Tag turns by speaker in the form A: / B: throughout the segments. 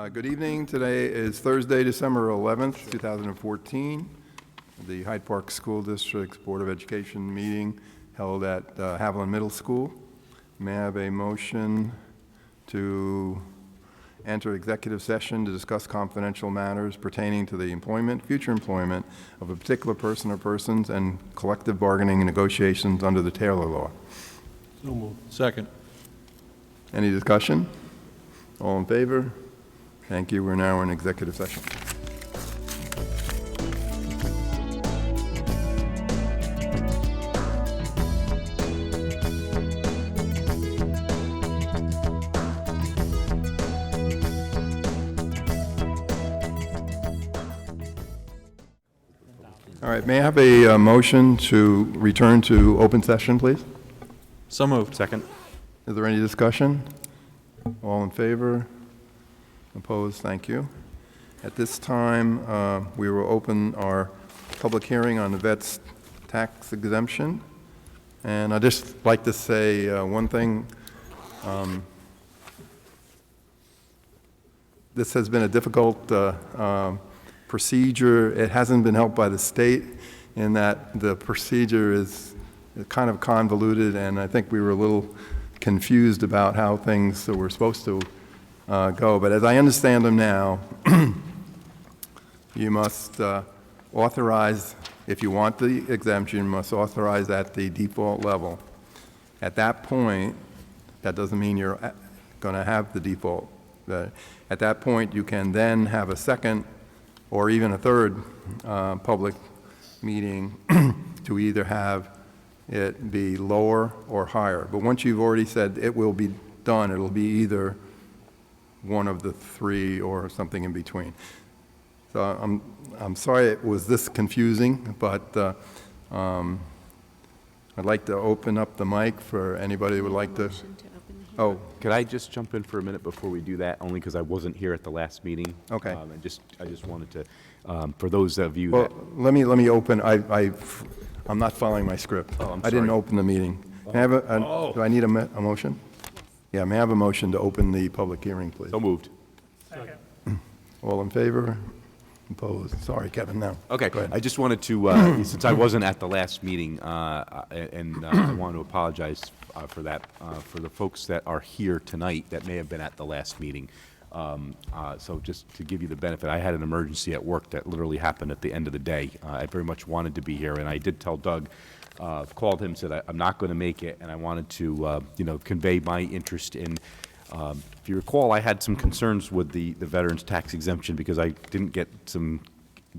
A: Good evening. Today is Thursday, December 11th, 2014. The Hyde Park School District's Board of Education meeting held at Haviland Middle School. May I have a motion to enter executive session to discuss confidential matters pertaining to the employment, future employment of a particular person or persons and collective bargaining and negotiations under the Taylor Law?
B: So moved. Second.
A: Any discussion? All in favor? Thank you. We're now in executive session. All right, may I have a motion to return to open session, please?
B: So moved. Second.
A: Is there any discussion? All in favor? Opposed? Thank you. At this time, we will open our public hearing on the vet's tax exemption. And I'd just like to say one thing. This has been a difficult procedure. It hasn't been helped by the state in that the procedure is kind of convoluted, and I think we were a little confused about how things were supposed to go. But as I understand them now, you must authorize, if you want the exemption, you must authorize at the default level. At that point, that doesn't mean you're going to have the default. At that point, you can then have a second or even a third public meeting to either have it be lower or higher. But once you've already said it will be done, it'll be either one of the three or something in between. So I'm sorry it was this confusing, but I'd like to open up the mic for anybody who would like to. Oh,
C: could I just jump in for a minute before we do that? Only because I wasn't here at the last meeting.
A: okay.
C: I just wanted to, for those of you
A: Well,
C: that.
A: let me open. I'm not following my script.
C: Oh, I'm
A: I didn't
C: sorry.
A: open the meeting. May I have do I need a motion? Yeah, may I have a motion to open the public hearing, please?
C: So moved.
B: Second.
A: All in favor? Opposed? Sorry, Kevin, now.
C: Okay,
A: Go ahead.
C: I just wanted to, since I wasn't at the last meeting, and I want to apologize for that, for the folks that are here tonight that may have been at the last meeting. So just to give you the benefit, I had an emergency at work that literally happened at the end of the day. I very much wanted to be here, and I did tell Doug, called him, said I'm not going to make it, and I wanted to, convey my interest in. If you recall, I had some concerns with the veterans tax exemption because I didn't get some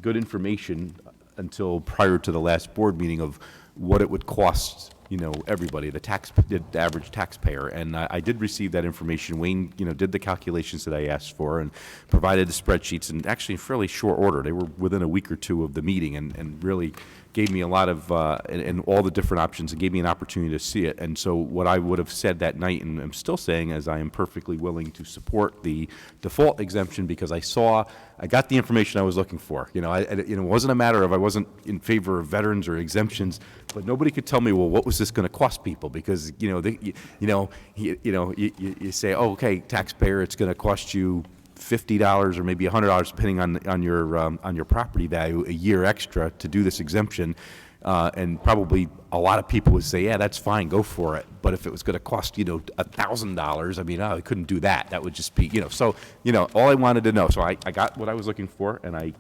C: good information until prior to the last board meeting of what it would cost, everybody, the average taxpayer. And I did receive that information. Wayne, did the calculations that I asked for and provided the spreadsheets, and actually in fairly short order. They were within a week or two of the meeting, and really gave me a lot of, and all the different options, and gave me an opportunity to see it. And so what I would have said that night, and I'm still saying, is I am perfectly willing to support the default exemption because I got the information I was looking for. It wasn't a matter of I wasn't in favor of veterans or exemptions, but nobody could tell me, well, what was this going to cost people? Because, you say, oh, okay, taxpayer, it's going to cost you $50 or maybe $100, depending on your property value, a year extra to do this exemption, and probably a lot of people would say, yeah, that's fine, go for it. But if it was going to cost $1,000, I mean, I couldn't do that. That would just be So all I wanted to know. So I got what I was looking for, and I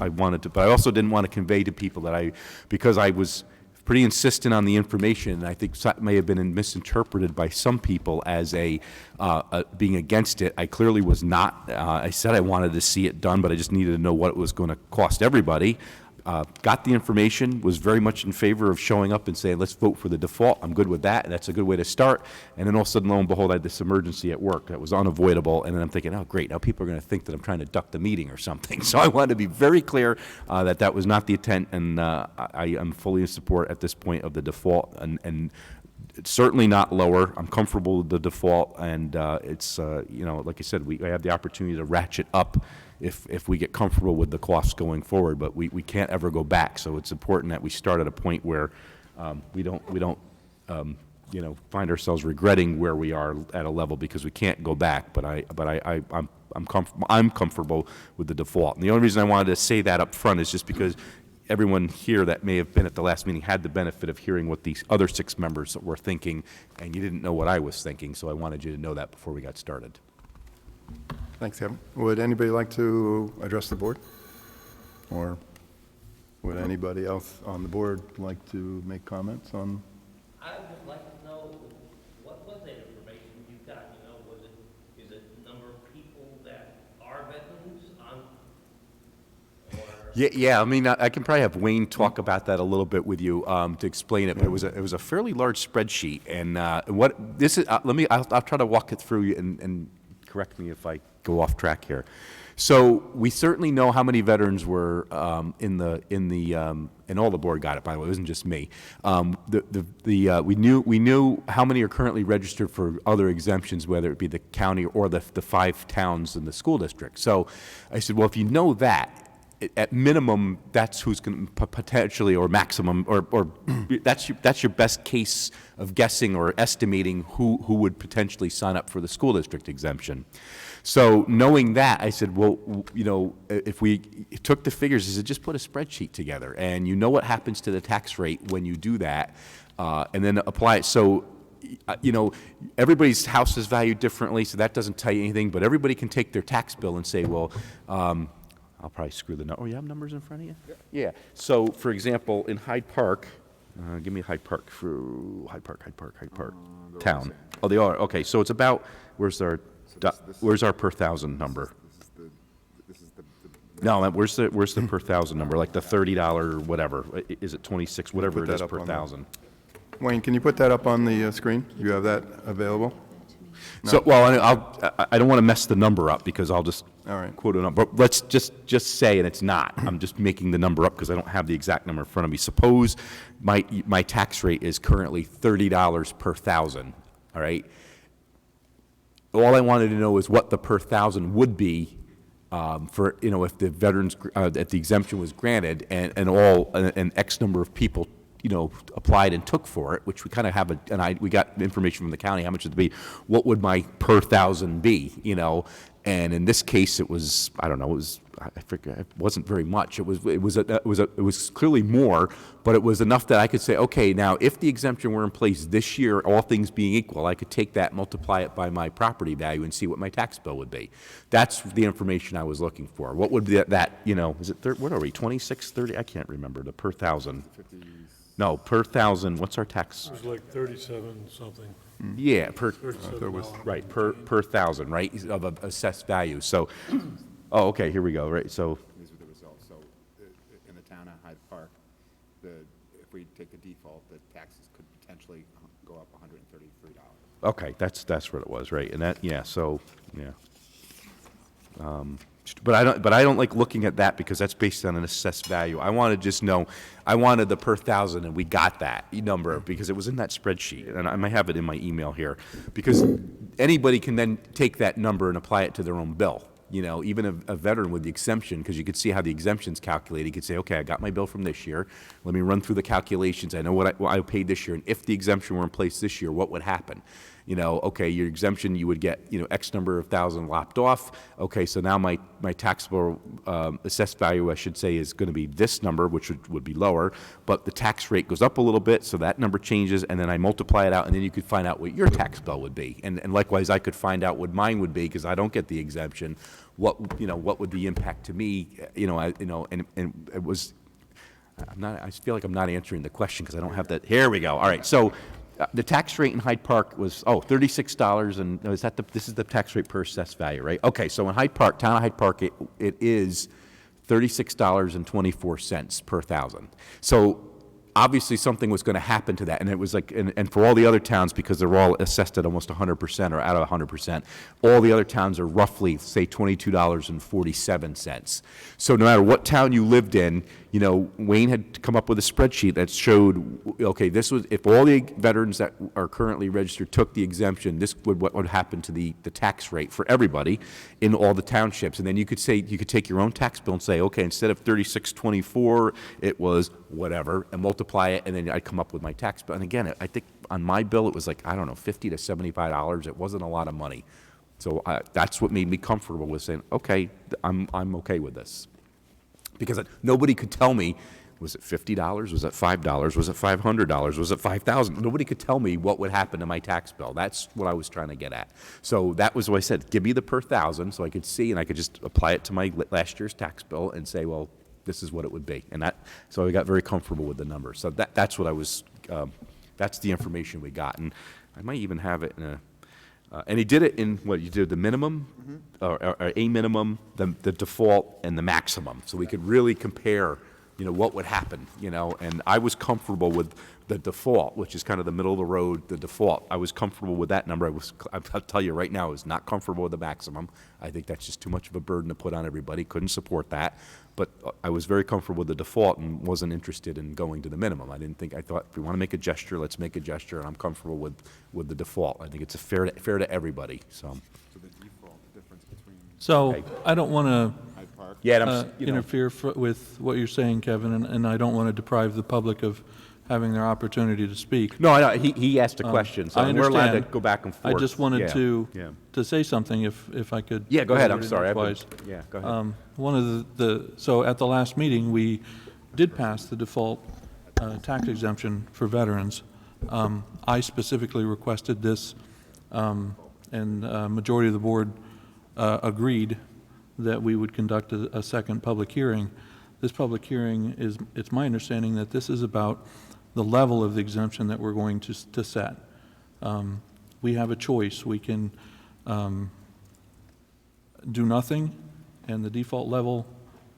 C: wanted to. But I also didn't want to convey to people that because I was pretty insistent on the information, and I think that may have been misinterpreted by some people as being against it. I clearly was not. I said I wanted to see it done, but I just needed to know what it was going to cost everybody. Got the information, was very much in favor of showing up and saying, let's vote for the default. I'm good with that, and that's a good way to start. And then all of a sudden, lo and behold, I had this emergency at work that was unavoidable. And then I'm thinking, oh, great, now people are going to think that I'm trying to duck the meeting or something. So I wanted to be very clear that was not the intent, and I am fully in support at this point of the default, and it's certainly not lower. I'm comfortable with the default, and it's, like I said, we have the opportunity to ratchet up if we get comfortable with the costs going forward, but we can't ever go back. So it's important that we start at a point where we don't find ourselves regretting where we are at a level because we can't go back, but I'm comfortable with the default. And the only reason I wanted to say that up front is just because everyone here that may have been at the last meeting had the benefit of hearing what these other 6 members were thinking, and you didn't know what I was thinking, so I wanted you to know that before we got started.
A: Thanks, Kevin. Would anybody like to address the board? Or would anybody else on the board like to make comments on?
D: I would like to know, what was that information you got, is it number of people that are veterans on, or?
C: Yeah, I mean, I can probably have Wayne talk about that a little bit with you to explain it, but it was a fairly large spreadsheet, and what this is, I'll try to walk it through and correct me if I go off track here. So we certainly know how many veterans were and all the board got it, by the way, it wasn't just me. We knew how many are currently registered for other exemptions, whether it be the county or the 5 towns in the school district. So I said, well, if you know that, at minimum, that's who's going to potentially, or maximum, or that's your best case of guessing or estimating who would potentially sign up for the school district exemption. So knowing that, I said, well, if we took the figures, I said, just put a spreadsheet together, and you know what happens to the tax rate when you do that, and then apply it. So everybody's house is valued differently, so that doesn't tell you anything, but everybody can take their tax bill and say, well, I'll probably screw the number. Oh, you have numbers in front of you? Yeah. So, for example, in Hyde Park, give me Hyde Park town. Oh, they are. Okay. So it's about, where's our per thousand number? No, where's the per thousand number? Like the $30 whatever. Is it 26? Whatever it is per thousand.
A: Wayne, can you put that up on the screen? You have that available? No.
C: So, well, I don't want to mess the number up because I'll just
A: All right.
C: quote a number. But let's just say, and it's not. I'm just making the number up because I don't have the exact number in front of me. Suppose my tax rate is currently $30 per thousand. All right. All I wanted to know is what the per thousand would be for if the veterans if the exemption was granted and an X number of people applied and took for it, which we kind of have we got information from the county, how much it would be, what would my per thousand be, and in this case it was, I don't know, I forget, it wasn't very much. It was clearly more, but it was enough that I could say, okay, now if the exemption were in place this year, all things being equal, I could take that, multiply it by my property value and see what my tax bill would be. That's the information I was looking for. What would be that, is it, what are we, 26, 30? I can't remember, the per thousand. 50. No, per thousand, what's our tax?
B: It was like 37 something.
C: Yeah, per thousand, right, of assessed value. So, okay, here we go, right, so.
E: These are the results. So in the town of Hyde Park, if we take the default, the taxes could potentially go up $133.
C: Okay, that's what it was, right, and that, yeah, so, yeah. But I don't like looking at that because that's based on an assessed value. I want to just know, I wanted the per thousand, and we got that number because it was in that spreadsheet, and I might have it in my email here, because anybody can then take that number and apply it to their own bill. Even a veteran with the exemption, because you could see how the exemption's calculated. You could say, okay, I got my bill from this year. Let me run through the calculations. I know what I paid this year, and if the exemption were in place this year, what would happen? Okay, your exemption, you would get, X number of thousand lopped off. Okay, so now my taxable assessed value, I should say, is going to be this number, which would be lower, but the tax rate goes up a little bit, so that number changes, and then I multiply it out, and then you could find out what your tax bill would be. And likewise, I could find out what mine would be, because I don't get the exemption. What would the impact to me, and it was, I feel like I'm not answering the question because I don't have that. Here we go. All right, so the tax rate in Hyde Park was, $36, and this is the tax rate per assessed value, right? Okay, so in Hyde Park, town of Hyde Park, it is $36.24 per thousand. So obviously something was going to happen to that, and it was like, and for all the other towns, because they're all assessed at almost 100% or out of 100%, all the other towns are roughly, say, $22.47. So no matter what town you lived in, you know, Wayne had come up with a spreadsheet that showed, okay, this was, if all the veterans that are currently registered took the exemption, this would, what would happen to the tax rate for everybody in all the townships. And then you could say, you could take your own tax bill and say, okay, instead of 3624, it was whatever, and multiply it, and then I'd come up with my tax bill. And again, I think on my bill, it was like, I don't know, $50 to $75. It wasn't a lot of money. So that's what made me comfortable with saying, okay, I'm okay with this. Because nobody could tell me, was it $50? Was it $5? Was it $500? Was it $5,000? Nobody could tell me what would happen to my tax bill. That's what I was trying to get at. So that was what I said, give me the per thousand so I could see and I could just apply it to my last year's tax bill and say, well, this is what it would be. And so I got very comfortable with the number. So that's what I was, that's the information we got. And I might even have it in a, and he did it in what, you did the minimum, or a minimum, the default, and the maximum. So we could really compare, you know, what would happen, you know. And I was comfortable with the default, which is kind of the middle of the road, the default. I was comfortable with that number. I'll tell you right now, I was not comfortable with the maximum. I think that's just too much of a burden to put on everybody. Couldn't support that. But I was very comfortable with the default and wasn't interested in going to the minimum. I thought, if we want to make a gesture, let's make a gesture, and I'm comfortable with the default. I think it's fair to everybody, so.
E: So the default, the difference between
F: So
C: Okay.
F: I don't want
E: Hyde Park?
C: Yeah,
F: to interfere with what you're saying, Kevin, and I don't want to deprive the public of having their opportunity to speak.
C: No, I know, he asked a question, so
F: I
C: we're allowed to
F: understand.
C: go back and
F: I
C: forth.
F: just wanted
C: Yeah.
F: to say something if I could.
C: Yeah, go ahead, I'm
F: word it
C: sorry.
F: twice.
C: Yeah, go ahead.
F: One of so at the last meeting, we did pass the default tax exemption for veterans. I specifically requested this, and majority of the board agreed that we would conduct a second public hearing. This public hearing it's my understanding that this is about the level of the exemption that we're going to set. We have a choice. We can do nothing, and the default level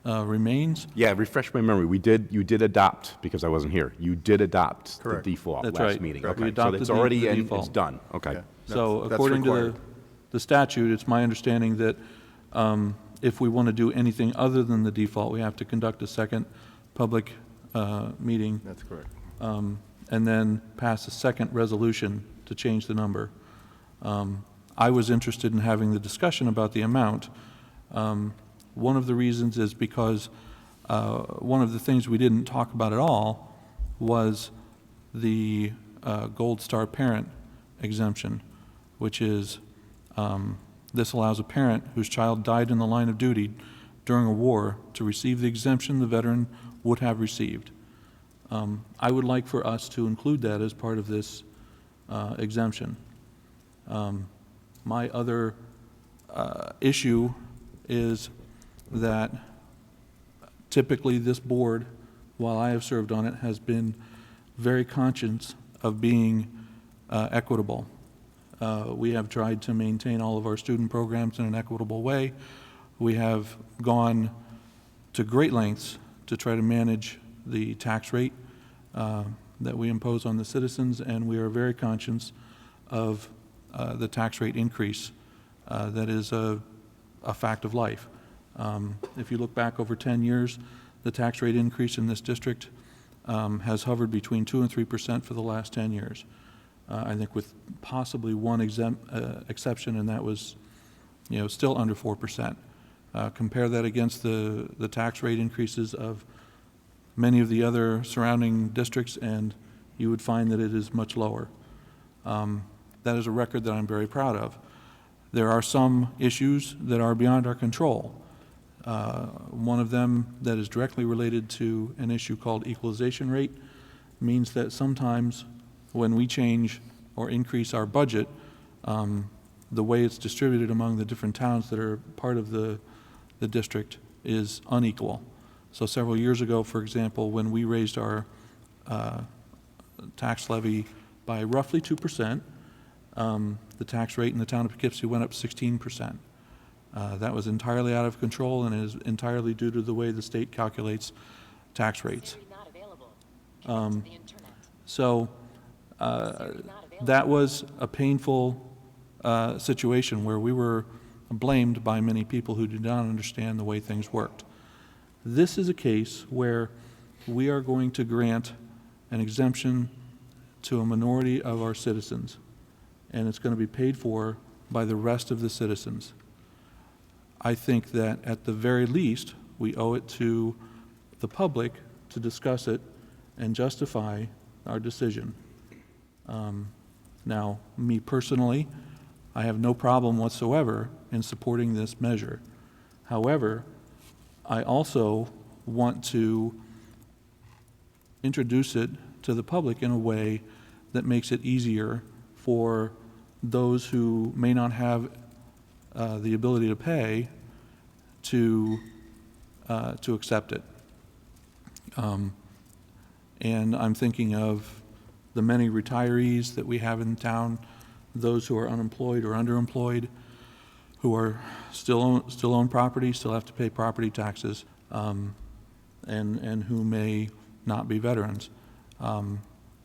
F: remains.
C: Yeah, refresh my memory. You did adopt, because I wasn't here, you did adopt the
A: Correct.
C: default
F: That's
C: last
F: right.
C: meeting.
F: We
C: Okay, so
F: adopted
C: it's
F: the
C: already in,
F: default.
C: it's done, okay.
A: Yeah.
F: So
A: That's
F: according to
A: required.
F: the statute, it's my understanding that if we want to do anything other than the default, we have to conduct a second public meeting
A: That's correct.
F: and then pass a second resolution to change the number. I was interested in having the discussion about the amount. One of the reasons is because one of the things we didn't talk about at all was the Gold Star parent exemption, which is this allows a parent whose child died in the line of duty during a war to receive the exemption the veteran would have received. I would like for us to include that as part of this exemption. My other issue is that typically this board, while I have served on it, has been very conscious of being equitable. We have tried to maintain all of our student programs in an equitable way. We have gone to great lengths to try to manage the tax rate that we impose on the citizens, and we are very conscious of the tax rate increase that is a fact of life. If you look back over 10 years, the tax rate increase in this district has hovered between 2% and 3% for the last 10 years. I think with possibly one exception, and that was, still under 4%. Compare that against the tax rate increases of many of the other surrounding districts, and you would find that it is much lower. That is a record that I'm very proud of. There are some issues that are beyond our control. One of them that is directly related to an issue called equalization rate means that sometimes when we change or increase our budget, the way it's distributed among the different towns that are part of the district is unequal. So several years ago, for example, when we raised our tax levy by roughly 2%, the tax rate in the town of Poughkeepsie went up 16%. That was entirely out of control and is entirely due to the way the state calculates tax rates. So that was a painful situation where we were blamed by many people who did not understand the way things worked. This is a case where we are going to grant an exemption to a minority of our citizens, and it's going to be paid for by the rest of the citizens. I think that at the very least, we owe it to the public to discuss it and justify our decision. Now, me personally, I have no problem whatsoever in supporting this measure. However, I also want to introduce it to the public in a way that makes it easier for those who may not have the ability to pay to accept it. And I'm thinking of the many retirees that we have in town, those who are unemployed or underemployed, who are still own property, still have to pay property taxes, and who may not be veterans.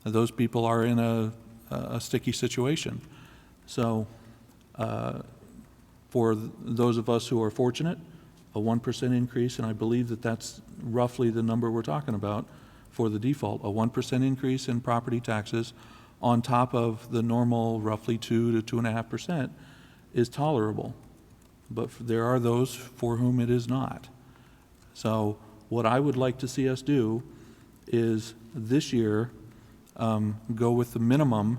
F: Those people are in a sticky situation. So for those of us who are fortunate, a 1% increase, and I believe that that's roughly the number we're talking about for the default, a 1% increase in property taxes on top of the normal roughly 2 to 2.5% is tolerable. But there are those for whom it is not. So what I would like to see us do is this year go with the minimum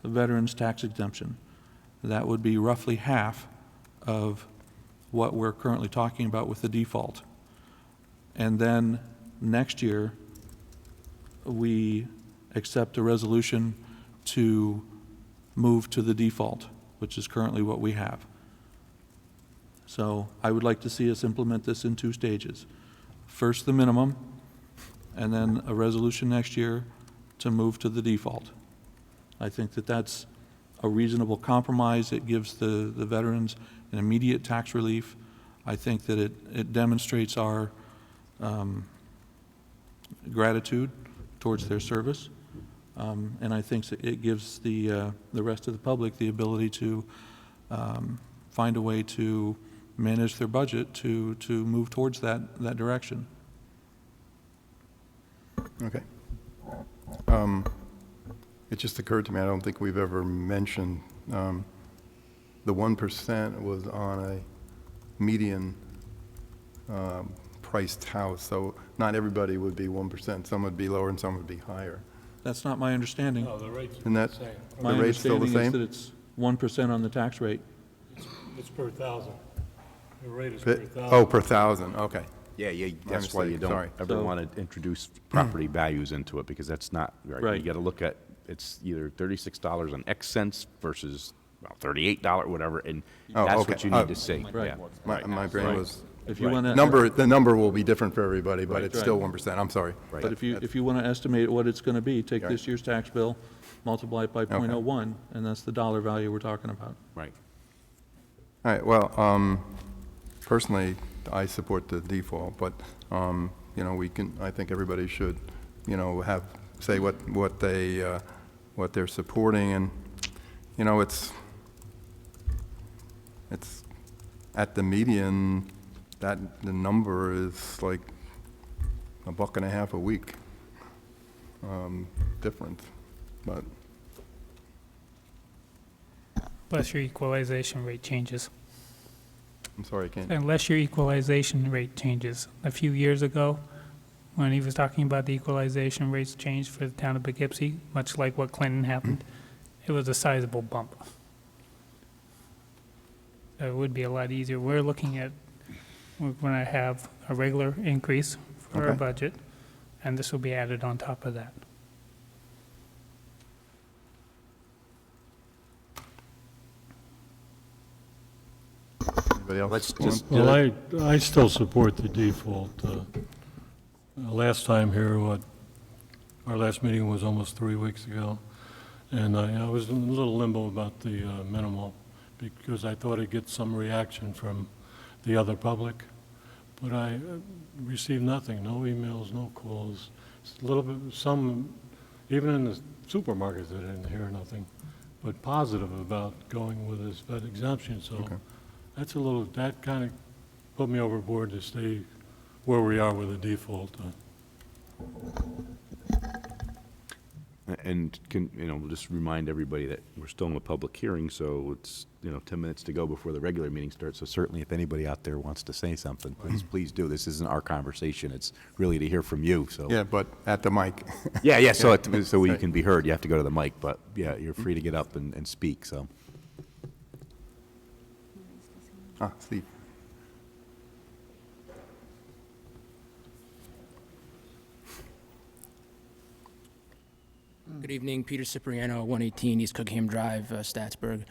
F: veterans tax exemption. That would be roughly half of what we're currently talking about with the default. And then next year, we accept a resolution to move to the default, which is currently what we have. So I would like to see us implement this in 2 stages. First, the minimum, and then a resolution next year to move to the default. I think that that's a reasonable compromise. It gives the veterans an immediate tax relief. I think that it demonstrates our gratitude towards their service. And I think it gives the rest of the public the ability to find a way to manage their budget to move towards that direction.
A: Okay. It just occurred to me, I don't think we've ever mentioned, the 1% was on a median priced house, so not everybody would be 1%. Some would be lower and some would be higher.
F: That's not my understanding.
B: No, the rates
A: Isn't
B: are
A: that,
B: the same.
F: My
A: the rate's still the
F: understanding is
A: same?
F: that it's 1% on the tax rate.
B: It's per thousand. The rate is per thousand.
A: Oh, per thousand, okay.
C: Yeah,
A: My
C: that's why you
A: mistake,
C: don't
A: sorry.
C: ever
F: So-
C: want to introduce property values into it, because that's not, right?
F: Right.
C: You got to look at, it's either $36 and X cents versus, well, $38, whatever, and
A: Oh,
C: that's
A: okay.
C: what you need to see.
F: Right.
C: Yeah.
A: My brain
F: Right.
A: was,
F: If you
C: Right.
F: want to,
A: the number will be different for everybody, but it's
F: Right.
A: still 1%, I'm sorry.
C: Right.
F: but if you want to estimate what it's going to be, take
A: Right.
F: this year's tax bill, multiply it by .01, and that's the dollar value we're talking about.
C: Right.
A: All right, well, personally, I support the default, but, you know, I think everybody should, you know, say what they're supporting, and, you know, it's at the median, the number is like $1.50 a week, different, but,
G: Unless your equalization rate changes.
A: I'm sorry, I can't.
G: Unless your equalization rate changes. A few years ago, when he was talking about the equalization rates changed for the town of Poughkeepsie, much like what Clinton happened, it was a sizable bump. So it would be a lot easier. We're going to have a regular increase for our
A: Okay.
G: budget, and this will be added on top of that.
A: Anybody else?
C: Let's
A: want-
C: just,
B: Well, I still support the default. Last time here, our last meeting was almost 3 weeks ago, and I was in a little limbo about the minimal, because I thought I'd get some reaction from the other public, but I received nothing, no emails, no calls. A little bit, even in the supermarkets, I didn't hear nothing, but positive about going with this vet exemption, so
A: Okay.
B: that kind of put me overboard to stay where we are with the default.
C: And can, we'll just remind everybody that we're still in a public hearing, so it's, 10 minutes to go before the regular meeting starts. So certainly if anybody out there wants to say something, please do. This isn't our conversation. It's really to hear from you, so.
A: Yeah, but at the mic.
C: Yeah, so you can be heard, you have to go to the mic, but yeah, you're free to get up and speak, so.
A: Steve.
H: Good evening, Peter Cipriano, 118 East Cookham Drive, Statsburg.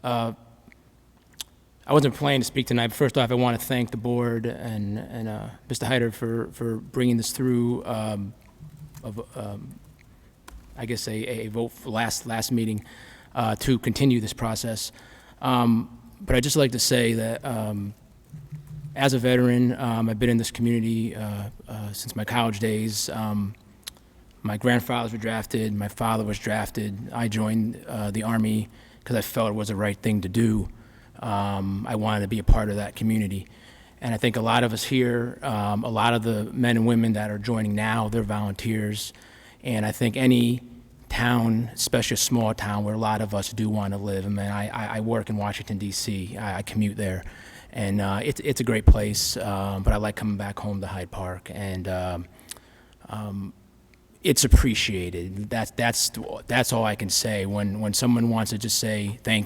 H: I wasn't planning to speak tonight, but first off, I want to thank the board and Mr. Hyde for bringing this through I guess a vote for last meeting to continue this process. But I'd just like to say that as a veteran, I've been in this community since my college days. My grandfathers were drafted, my father was drafted. I joined the Army because I felt it was the right thing to do. I wanted to be a part of that community. And I think a lot of us here, a lot of the men and women that are joining now, they're volunteers. And I think any town, especially a small town where a lot of us do want to live. I mean, I work in Washington, D.C. I commute there. And it's a great place, but I like coming back home to Hyde Park. And it's appreciated. That's all I can say. When someone wants to just say they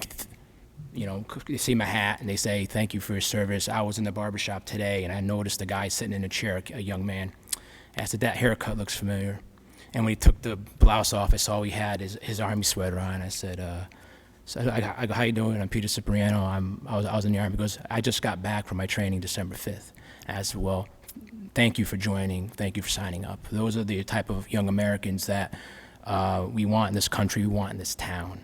H: see my hat and they say thank you for your service. I was in the barbershop today and I noticed a guy sitting in a chair, a young man. I said, that haircut looks familiar. And when he took the blouse off, I saw he had his Army sweater on. I said, I go, how you doing? I'm Peter Cipriano. I was in the Army. He goes, I just got back from my training December 5th. I said, well, thank you for joining. Thank you for signing up. Those are the type of young Americans that we want in this country, we want in this town.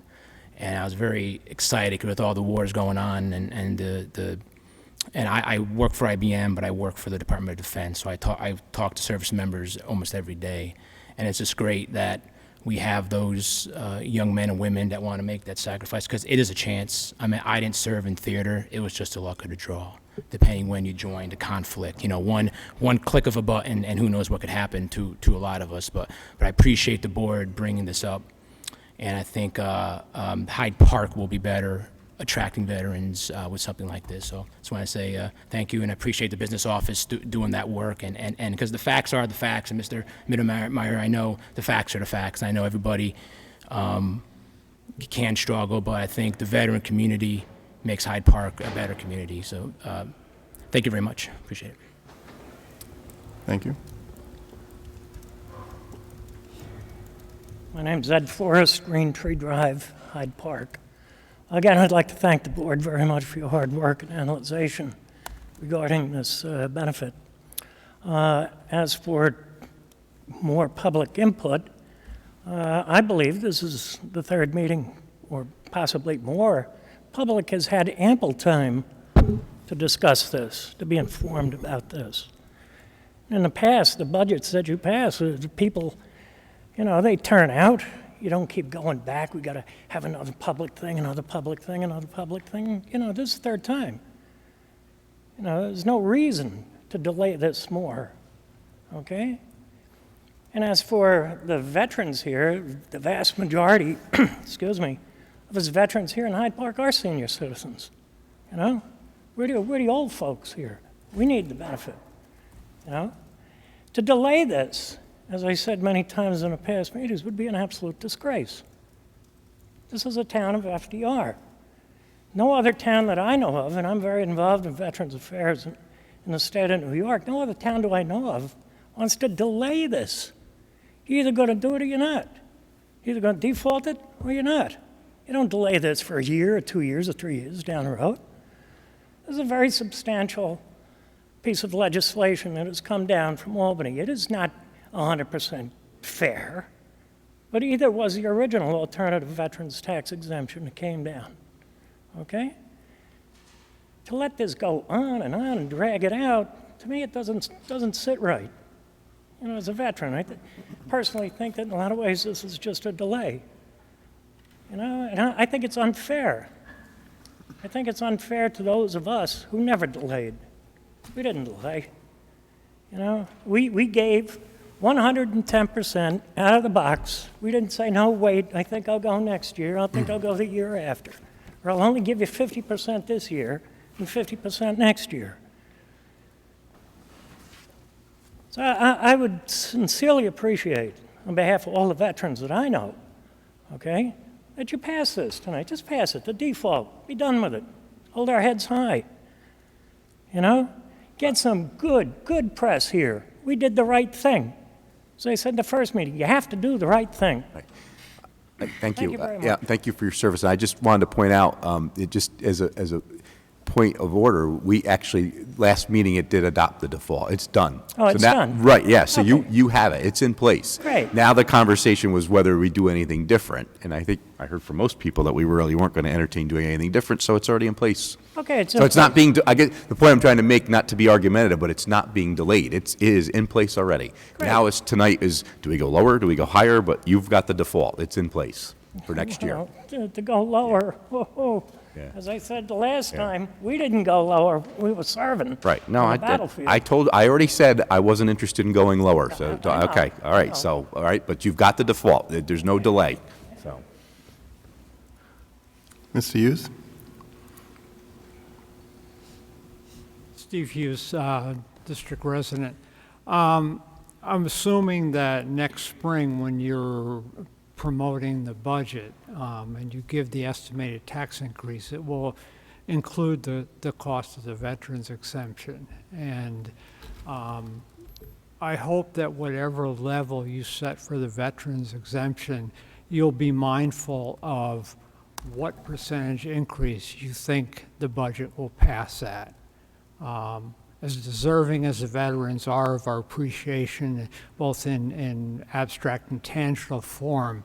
H: And I was very excited with all the wars going on, and I work for IBM, but I work for the Department of Defense. So I talk to service members almost every day, and it's just great that we have those young men and women that want to make that sacrifice, because it is a chance. I mean, I didn't serve in theater; it was just a luck of the draw. Depending when you joined a conflict, one click of a button, and who knows what could happen to a lot of us. But I appreciate the board bringing this up, and I think Hyde Park will be better attracting veterans with something like this. So I just want to say thank you, and I appreciate the business office doing that work, and because the facts are the facts, and Mr. Mittermeier, I know the facts are the facts. I know everybody can struggle, but I think the veteran community makes Hyde Park a better community. So thank you very much. Appreciate it.
A: Thank you.
I: My name's Ed Forrest, Green Tree Drive, Hyde Park. Again, I'd like to thank the board very much for your hard work and analyzation regarding this benefit. As for more public input, I believe this is the third meeting, or possibly more. Public has had ample time to discuss this, to be informed about this. In the past, the budgets that you pass, people, they turn out. You don't keep going back. We got to have another public thing, another public thing, another public thing. This is the third time. There's no reason to delay this more, okay? And as for the veterans here, the vast majority, excuse me, of us veterans here in Hyde Park are senior citizens. We're the old folks here. We need the benefit. To delay this, as I said many times in the past meetings, would be an absolute disgrace. This is a town of FDR. No other town that I know of, and I'm very involved in Veterans Affairs in the state of New York, no other town do I know of wants to delay this. You're either going to do it or you're not. You're either going to default it or you're not. You don't delay this for a year or 2 years or 3 years down the road. This is a very substantial piece of legislation that has come down from Albany. It is not 100% fair, but either was the original alternative veterans tax exemption that came down, okay? To let this go on and drag it out, to me it doesn't sit right. As a veteran, I personally think that in a lot of ways this is just a delay. And I think it's unfair. I think it's unfair to those of us who never delayed. We didn't delay. You know, we gave 110% out of the box. We didn't say, no, wait, I think I'll go next year. I think I'll go the year after. Or I'll only give you 50% this year and 50% next year. So I would sincerely appreciate, on behalf of all the veterans that I know, okay, that you pass this tonight. Just pass it, the default. Be done with it. Hold our heads high. You know? Get some good press here. We did the right thing. As I said in the first meeting, you have to do the right thing.
C: Thank you.
I: you very
C: Yeah,
I: much.
C: thank you for your service. And I just wanted to point out, it just as a point of order, we actually, last meeting, it did adopt the default. It's done.
I: Oh, it's done?
C: Right, yeah. So
I: Okay.
C: you have it. It's in place.
I: Great.
C: Now the conversation was whether we do anything different. And I think I heard from most people that we really weren't going to entertain doing anything different, so it's already in place.
I: Okay, it's
C: So it's not being, I get the point I'm trying to make, not to be argumentative, but it's not being delayed. It is in place already.
I: Great.
C: Now is, tonight is, do we go lower, do we go higher? But you've got the default. It's in place for next year.
I: Well, to go lower, whoa.
C: Yeah.
I: As I said the last time, we didn't go lower. We were serving
C: Right. No,
I: on the battlefield.
C: I already said I wasn't interested in going lower, so,
I: I know.
C: okay, all
I: I
C: right,
I: know.
C: so, all right, but you've got the default. There's no delay, so.
A: Mr. Hughes?
J: Steve Hughes, district resident. I'm assuming that next spring, when you're promoting the budget and you give the estimated tax increase, it will include the cost of the veterans exemption. And I hope that whatever level you set for the veterans exemption, you'll be mindful of what percentage increase you think the budget will pass at. As deserving as the veterans are of our appreciation, both in abstract and tangible form,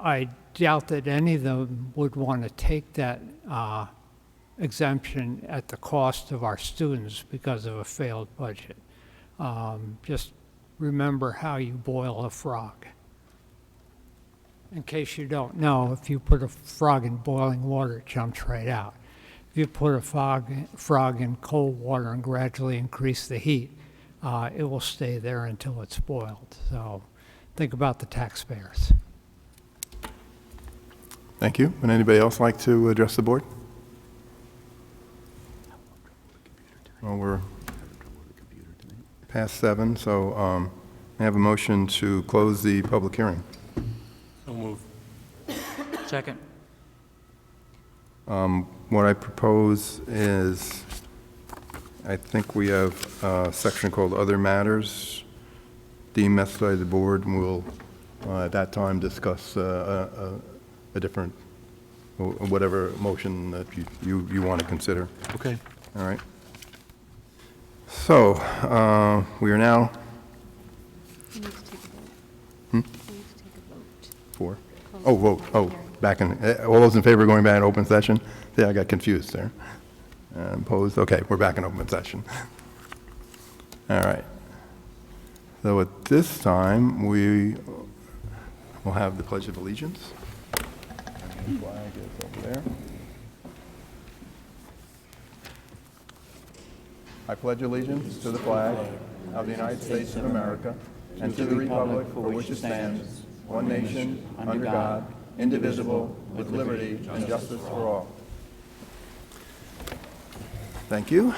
J: I doubt that any of them would want to take that exemption at the cost of our students because of a failed budget. Just remember how you boil a frog. In case you don't know, if you put a frog in boiling water, it jumps right out. If you put a frog in cold water and gradually increase the heat, it will stay there until it's boiled. So think about the taxpayers.
A: Thank you. Would anybody else like to address the board? Well, we're past 7, so I have a motion to close the public hearing.
B: So move.
F: Second.
A: What I propose is, I think we have a section called Other Matters deemed necessary by the board, and we'll at that time discuss a different, whatever motion that you want to consider.
F: Okay.
A: All right. So, we are now,
K: We need to take a vote. We need to take a vote.
A: for, oh, vote, oh, back in, all those in favor of going back in open session? Yeah, I got confused there. Opposed? Okay, we're back in open session. All right. So at this time, we will have the Pledge of Allegiance. And the flag is over there. I pledge allegiance to the flag of the United States of America and to the republic for which it stands, one nation, under God, indivisible, with liberty and justice for all. Thank you.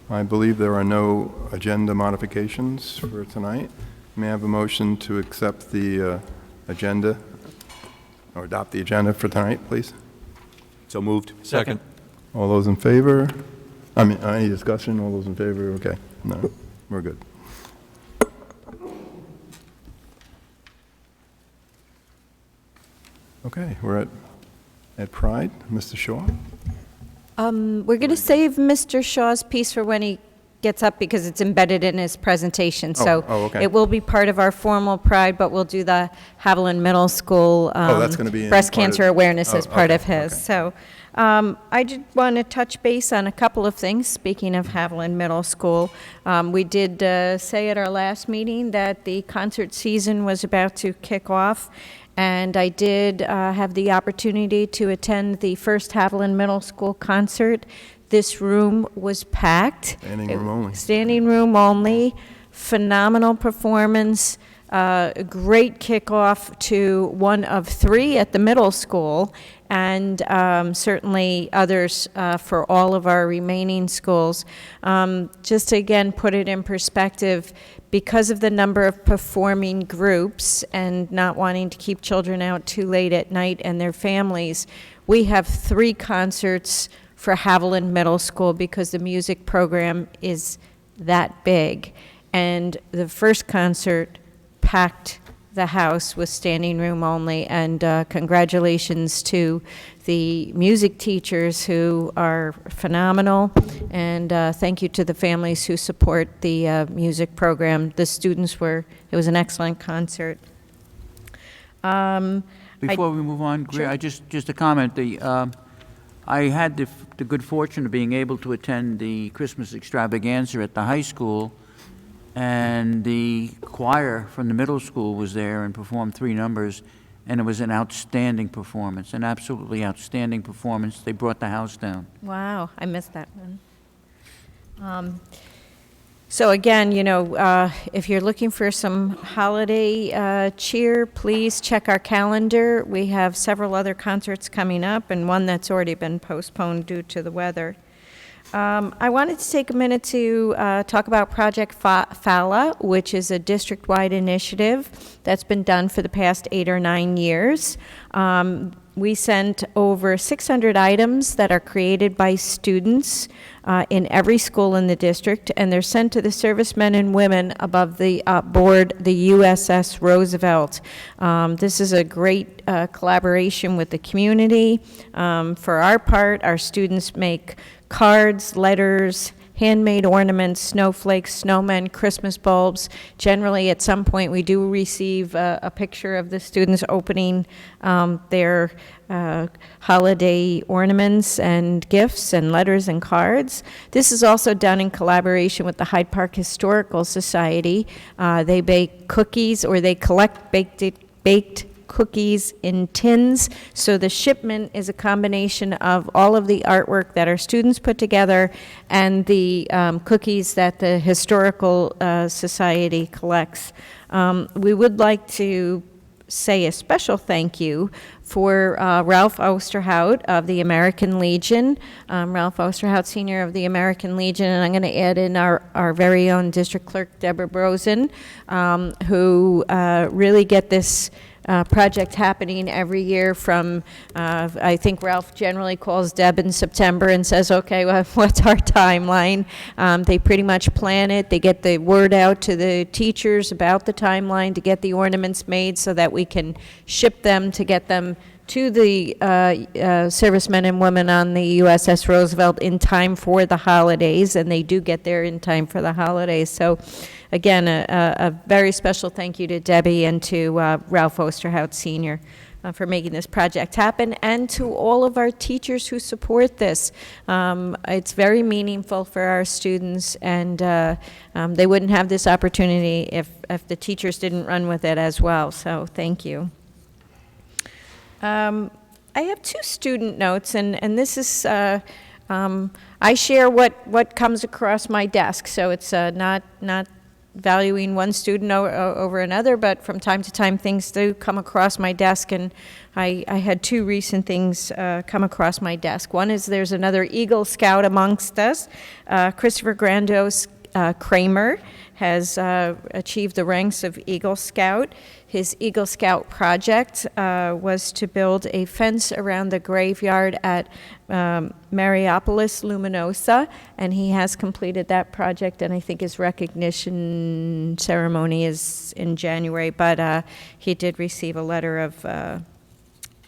A: I believe there are no agenda modifications for tonight. May I have a motion to accept the agenda, or adopt the agenda for tonight, please?
C: So moved.
F: Second.
A: All those in favor? I mean, any discussion? All those in favor? Okay, no, we're good. Okay, we're at Pride. Mr. Shaw?
K: We're going to save Mr. Shaw's piece for when he gets up because it's embedded in his presentation. So
A: okay.
K: it will be part of our formal Pride, but we'll do the Haviland Middle School
A: that's gonna be in
K: breast
A: part of-
K: cancer awareness as part
A: okay,
K: of his.
A: okay.
K: So I just want to touch base on a couple of things. Speaking of Haviland Middle School, we did say at our last meeting that the concert season was about to kick off. And I did have the opportunity to attend the first Haviland Middle School concert This room was packed.
A: Standing room only.
K: Standing room only. Phenomenal performance. A great kickoff to one of three at the middle school, and certainly others for all of our remaining schools. Just to again put it in perspective, because of the number of performing groups and not wanting to keep children out too late at night and their families, we have 3 concerts for Haviland Middle School because the music program is that big. And the first concert packed the house with standing room only, and congratulations to the music teachers who are phenomenal, and thank you to the families who support the music program. The students it was an excellent concert.
L: Before we move on, Greer, I just a comment. I had the good fortune of being able to attend the Christmas extravaganza at the high school, and the choir from the middle school was there and performed 3 numbers, and it was an outstanding performance, an absolutely outstanding performance. They brought the house down.
K: Wow, I missed that one. So again, if you're looking for some holiday cheer, please check our calendar. We have several other concerts coming up, and one that's already been postponed due to the weather. I wanted to take a minute to talk about Project FALA, which is a district-wide initiative that's been done for the past 8 or 9 years. We sent over 600 items that are created by students in every school in the district, and they're sent to the servicemen and women above the board, the USS Roosevelt. This is a great collaboration with the community. For our part, our students make cards, letters, handmade ornaments, snowflakes, snowmen, Christmas bulbs. Generally, at some point, we do receive a picture of the students opening their holiday ornaments and gifts and letters and cards. This is also done in collaboration with the Hyde Park Historical Society. They bake cookies, or they collect baked cookies in tins. So the shipment is a combination of all of the artwork that our students put together and the cookies that the Historical Society collects. We would like to say a special thank you for Ralph Osterhout of the American Legion. Ralph Osterhout, Senior of the American Legion, and I'm going to add in our very own District Clerk, Deborah Brosen, who really get this project happening every year from, I think Ralph generally calls Deb in September and says, okay, well, what's our timeline? They pretty much plan it. They get the word out to the teachers about the timeline to get the ornaments made so that we can ship them to get them to the servicemen and women on the USS Roosevelt in time for the holidays, and they do get there in time for the holidays. So again, a very special thank you to Debbie and to Ralph Osterhout Sr. For making this project happen, and to all of our teachers who support this. It's very meaningful for our students, and they wouldn't have this opportunity if the teachers didn't run with it as well, so thank you. I have 2 student notes, and this is, I share what comes across my desk, so it's not valuing one student over another, but from time to time things do come across my desk, and I had 2 recent things come across my desk. One is there's another Eagle Scout amongst us. Christopher Grandos Kramer has achieved the ranks of Eagle Scout. His Eagle Scout project was to build a fence around the graveyard at Mariapolis Luminosa, and he has completed that project, and I think his recognition ceremony is in January, but he did receive a letter of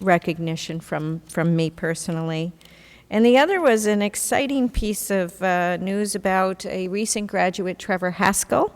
K: recognition from me personally. And the other was an exciting piece of news about a recent graduate, Trevor Haskell.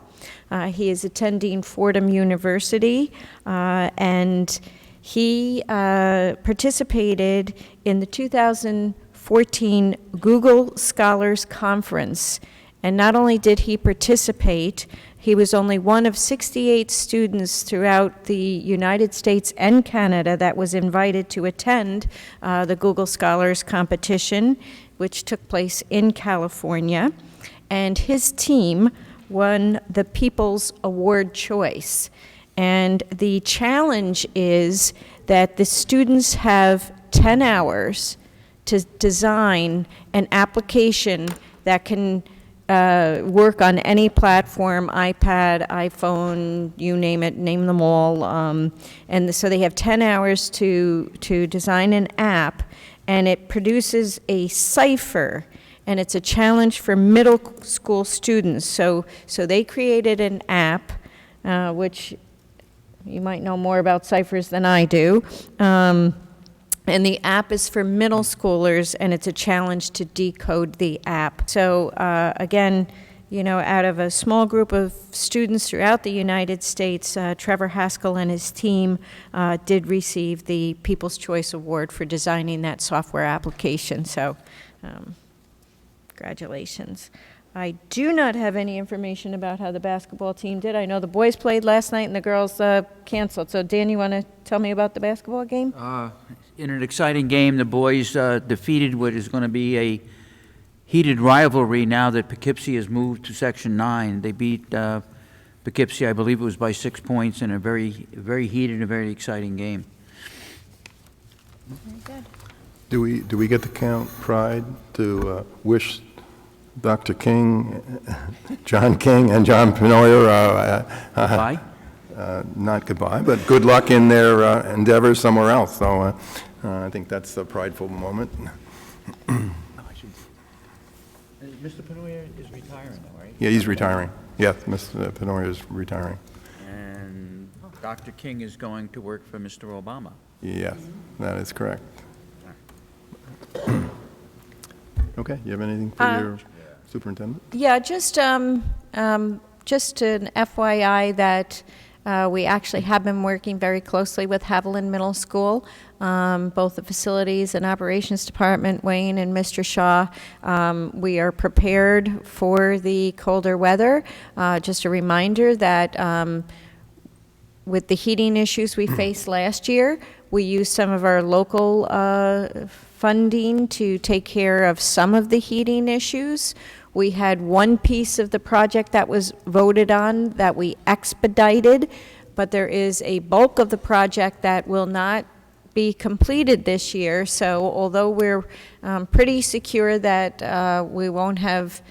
K: He is attending Fordham University, and he participated in the 2014 Google Scholars Conference. And not only did he participate, he was only one of 68 students throughout the United States and Canada that was invited to attend the Google Scholars competition. which took place in California, and his team won the People's Award Choice. And the challenge is that the students have 10 hours to design an application that can work on any platform, iPad, iPhone, you name it, name them all. And so they have 10 hours to design an app, and it produces a cipher, and it's a challenge for middle school students. So they created an app, which you might know more about ciphers than I do. And the app is for middle schoolers, and it's a challenge to decode the app. So again, you know, out of a small group of students throughout the United States, Trevor Haskell and his team did receive the People's Choice Award for designing that software application. So congratulations. I do not have any information about how the basketball team did. I know the boys played last night and the girls canceled. So Dan, you want to tell me about the basketball game?
L: In an exciting game, the boys defeated what is going to be a heated rivalry now that Poughkeepsie has moved to Section 9. They beat Poughkeepsie, I believe it was by 6 points, in a very, very heated and very exciting game.
K: Very good.
A: Do we get to count pride to wish Dr. King, John King, and John Penoyer
L: Bye.
A: not goodbye, but good luck in their endeavors somewhere else. So I think that's a prideful moment.
L: Mr. Penoyer is retiring, right?
A: Yeah, he's retiring. Yes, Mr. Penoyer is retiring.
L: And Dr. King is going to work for Mr. Obama.
A: Yes, that is correct. Okay, you have anything for your superintendent?
K: Yeah, just an FYI that we actually have been working very closely with Haviland Middle School, both the facilities and operations department, Wayne and Mr. Shaw. We are prepared for the colder weather. Just a reminder that with the heating issues we faced last year, we used some of our local funding to take care of some of the heating issues. We had one piece of the project that was voted on that we expedited, but there is a bulk of the project that will not be completed this year. So although we're pretty secure that we won't have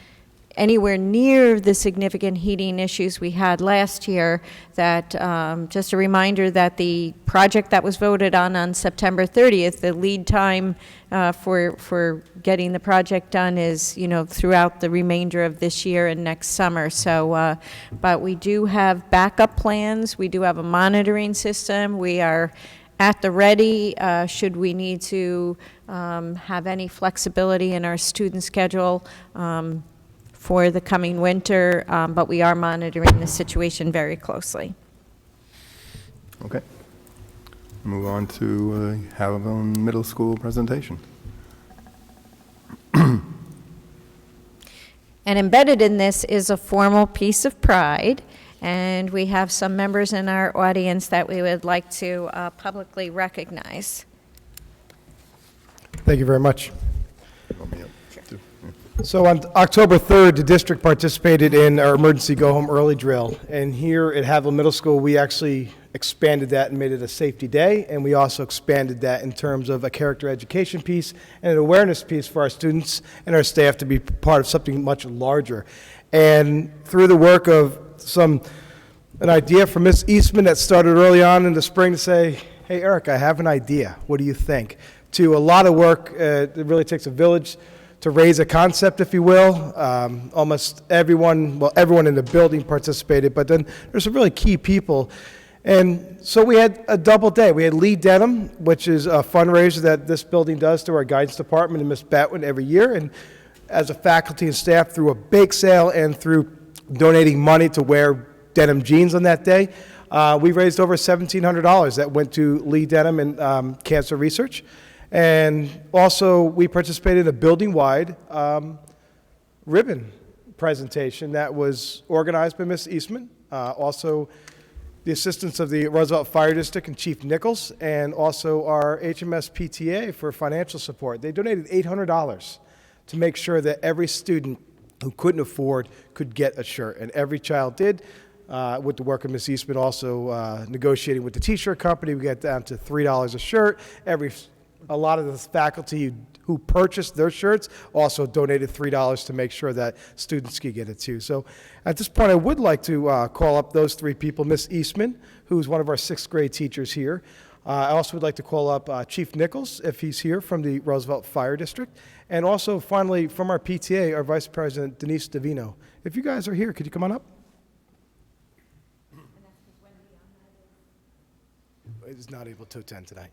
K: anywhere near the significant heating issues we had last year, that just a reminder that the project that was voted on September 30th, the lead time for getting the project done is, you know, throughout the remainder of this year and next summer. So, but we do have backup plans. We do have a monitoring system. We are at the ready should we need to have any flexibility in our student schedule for the coming winter, but we are monitoring the situation very closely.
A: Okay. Move on to Haviland Middle School presentation.
K: And embedded in this is a formal piece of pride, and we have some members in our audience that we would like to publicly recognize.
M: Thank you very much. So on October 3rd, the district participated in our emergency go-home early drill. And here at Haviland Middle School, we actually expanded that and made it a safety day. And we also expanded that in terms of a character education piece and an awareness piece for our students and our staff to be part of something much larger. And through the work of an idea from Ms. Eastman that started early on in the spring to say, hey, Eric, I have an idea. What do you think? To a lot of work, it really takes a village to raise a concept, if you will. Almost everyone, well, everyone in the building participated, but then there's some really key people. And so we had a double day. We had Lee Denham, which is a fundraiser that this building does through our guidance department and Ms. Batwin every year. And as a faculty and staff, through a bake sale and through donating money to wear denim jeans on that day, we raised over $1,700 that went to Lee Denham and cancer research. And also, we participated in a building-wide ribbon presentation that was organized by Ms. Eastman, also the assistance of the Roosevelt Fire District and Chief Nichols, and also our HMS PTA for financial support. They donated $800 to make sure that every student who couldn't afford could get a shirt, and every child did. With the work of Ms. Eastman, also negotiating with the T-shirt company, we got down to $3 a shirt. A lot of the faculty who purchased their shirts also donated $3 to make sure that students could get it too. So at this point, I would like to call up those three people. Ms. Eastman, who's one of our 6th grade teachers here. I also would like to call up Chief Nichols, if he's here, from the Roosevelt Fire District. And also, finally, from our PTA, our Vice President, Denise Davino. If you guys are here, could you come on up? Is not able to attend tonight.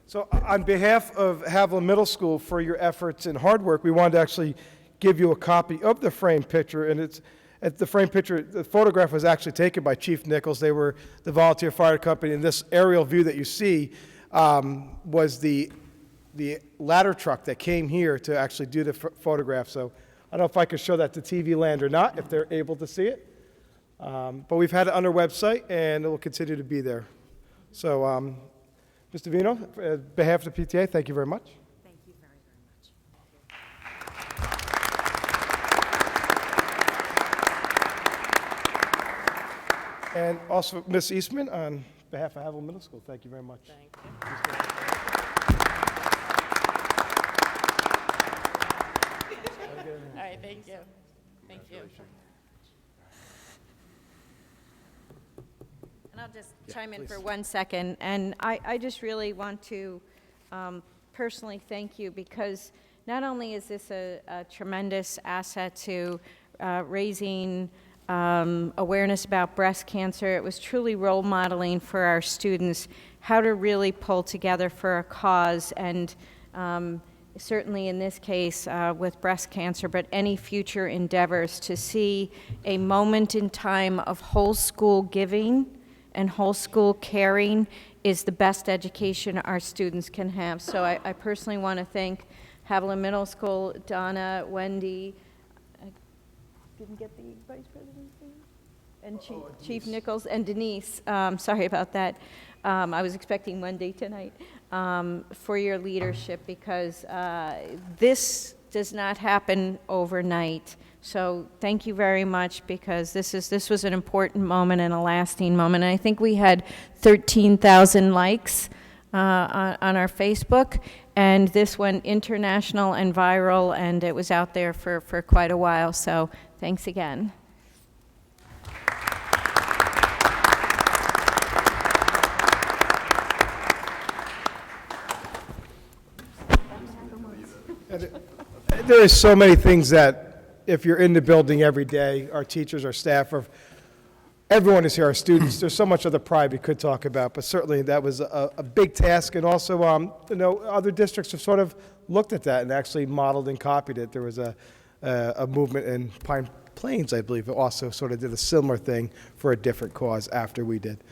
M: So on behalf of Haviland Middle School, for your efforts and hard work, we wanted to actually give you a copy of the framed picture, and the framed picture, the photograph was actually taken by Chief Nichols. They were the volunteer fire company, and this aerial view that you see was the ladder truck that came here to actually do the photograph. So I don't know if I could show that to TV land or not, if they're able to see it. But we've had it on our website, and it will continue to be there. So, Mr. Vino, on behalf of the PTA, thank you very much.
K: Thank you very, very much.
M: And also, Ms. Eastman, on behalf of Haviland Middle School, thank you very much.
I: Thank you. All right, thank you. Thank you.
K: And I'll just chime in for 1 second. And I just really want to personally thank you, because not only is this a tremendous asset to raising awareness about breast cancer, it was truly role modeling for our students how to really pull together for a cause, and certainly in this case with breast cancer, but any future endeavors, to see a moment in time of whole school giving and whole school caring is the best education our students can have. So I personally want to thank Haviland Middle School, Donna, Wendy, I didn't get the Vice President's name? And Chief Nichols and Denise, sorry about that. I was expecting Wendy tonight, for your leadership, because this does not happen overnight. So thank you very much, because this was an important moment and a lasting moment. And I think we had 13,000 likes on our Facebook, and this went international and viral, and it was out there for quite a while. So thanks again.
M: There is so many things that, if you're in the building every day, our teachers, our staff, everyone is here, our students, there's so much other pride we could talk about, but certainly that was a big task. And also, other districts have sort of looked at that and actually modeled and copied it. There was a movement in Pine Plains, I believe, that also sort of did a similar thing for a different cause after we did.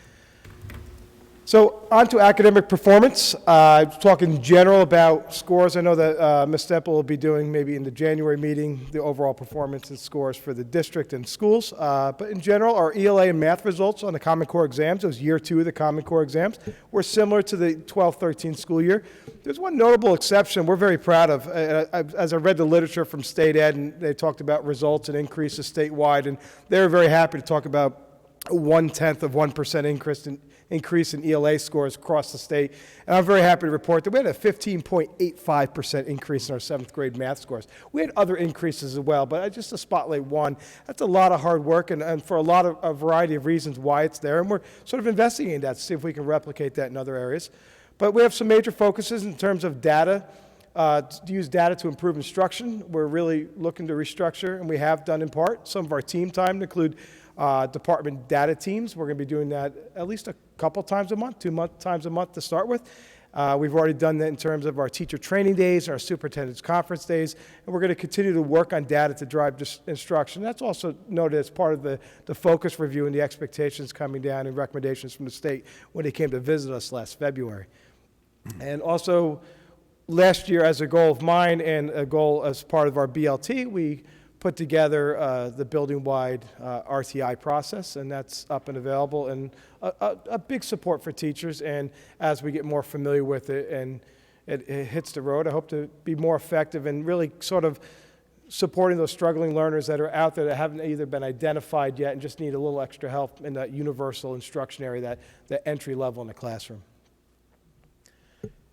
M: So on to academic performance. Talking in general about scores. I know that Ms. Stemple will be doing, maybe in the January meeting, the overall performance and scores for the district and schools. But in general, our ELA and math results on the Common Core exams, it was year 2 of the Common Core exams, were similar to the 12-13 school year. There's one notable exception we're very proud of. As I read the literature from State Ed, and they talked about results and increases statewide, and they were very happy to talk about a 0.1% increase in ELA scores across the state. And I'm very happy to report that we had a 15.85% increase in our 7th grade math scores. We had other increases as well, but just to spotlight one, that's a lot of hard work, and for a variety of reasons why it's there. And we're sort of investigating that to see if we can replicate that in other areas. But we have some major focuses in terms of data, to use data to improve instruction. We're really looking to restructure, and we have done in part. Some of our team time to include department data teams. We're going to be doing that at least a couple times a month, 2 times a month to start with. We've already done that in terms of our teacher training days, our superintendent's conference days, and we're going to continue to work on data to drive instruction. That's also noted as part of the focus review and the expectations coming down and recommendations from the state when they came to visit us last February. And also, last year, as a goal of mine and a goal as part of our BLT, we put together the building-wide RTI process, and that's up and available, and a big support for teachers. And as we get more familiar with it and it hits the road, I hope to be more effective and really sort of supporting those struggling learners that are out there that haven't either been identified yet and just need a little extra help in that universal instruction area, that entry level in the classroom.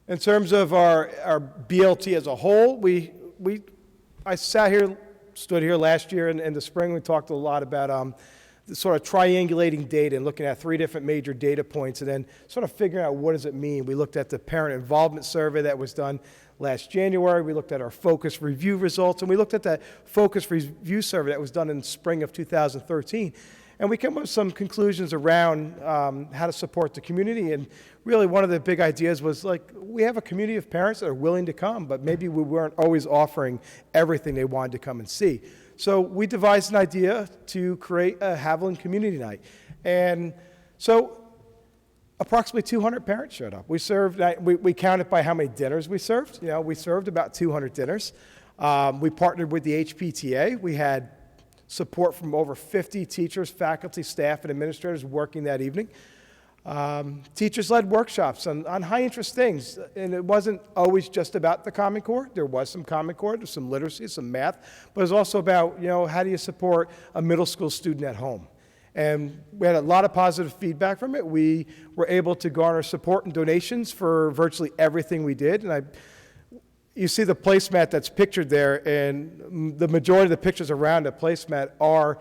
M: In terms of our BLT as a whole, I stood here last year in the spring. We talked a lot about sort of triangulating data and looking at 3 different major data points and then sort of figuring out what does it mean. We looked at the parent involvement survey that was done last January. We looked at our focus review results, and we looked at that focus review survey that was done in the spring of 2013. And we came up with some conclusions around how to support the community. And really one of the big ideas was, like, we have a community of parents that are willing to come, but maybe we weren't always offering everything they wanted to come and see. So we devised an idea to create a Haviland Community Night. And so approximately 200 parents showed up. We counted by how many dinners we served. You know, we served about 200 dinners. We partnered with the HPTA. We had support from over 50 teachers, faculty, staff, and administrators working that evening. Teachers led workshops on high-interest things, and it wasn't always just about the Common Core. There was some Common Core, there's some literacy, some math, but it was also about, you know, how do you support a middle school student at home? And we had a lot of positive feedback from it. We were able to garner support and donations for virtually everything we did, and you see the placemat that's pictured there, and the majority of the pictures around the placemat are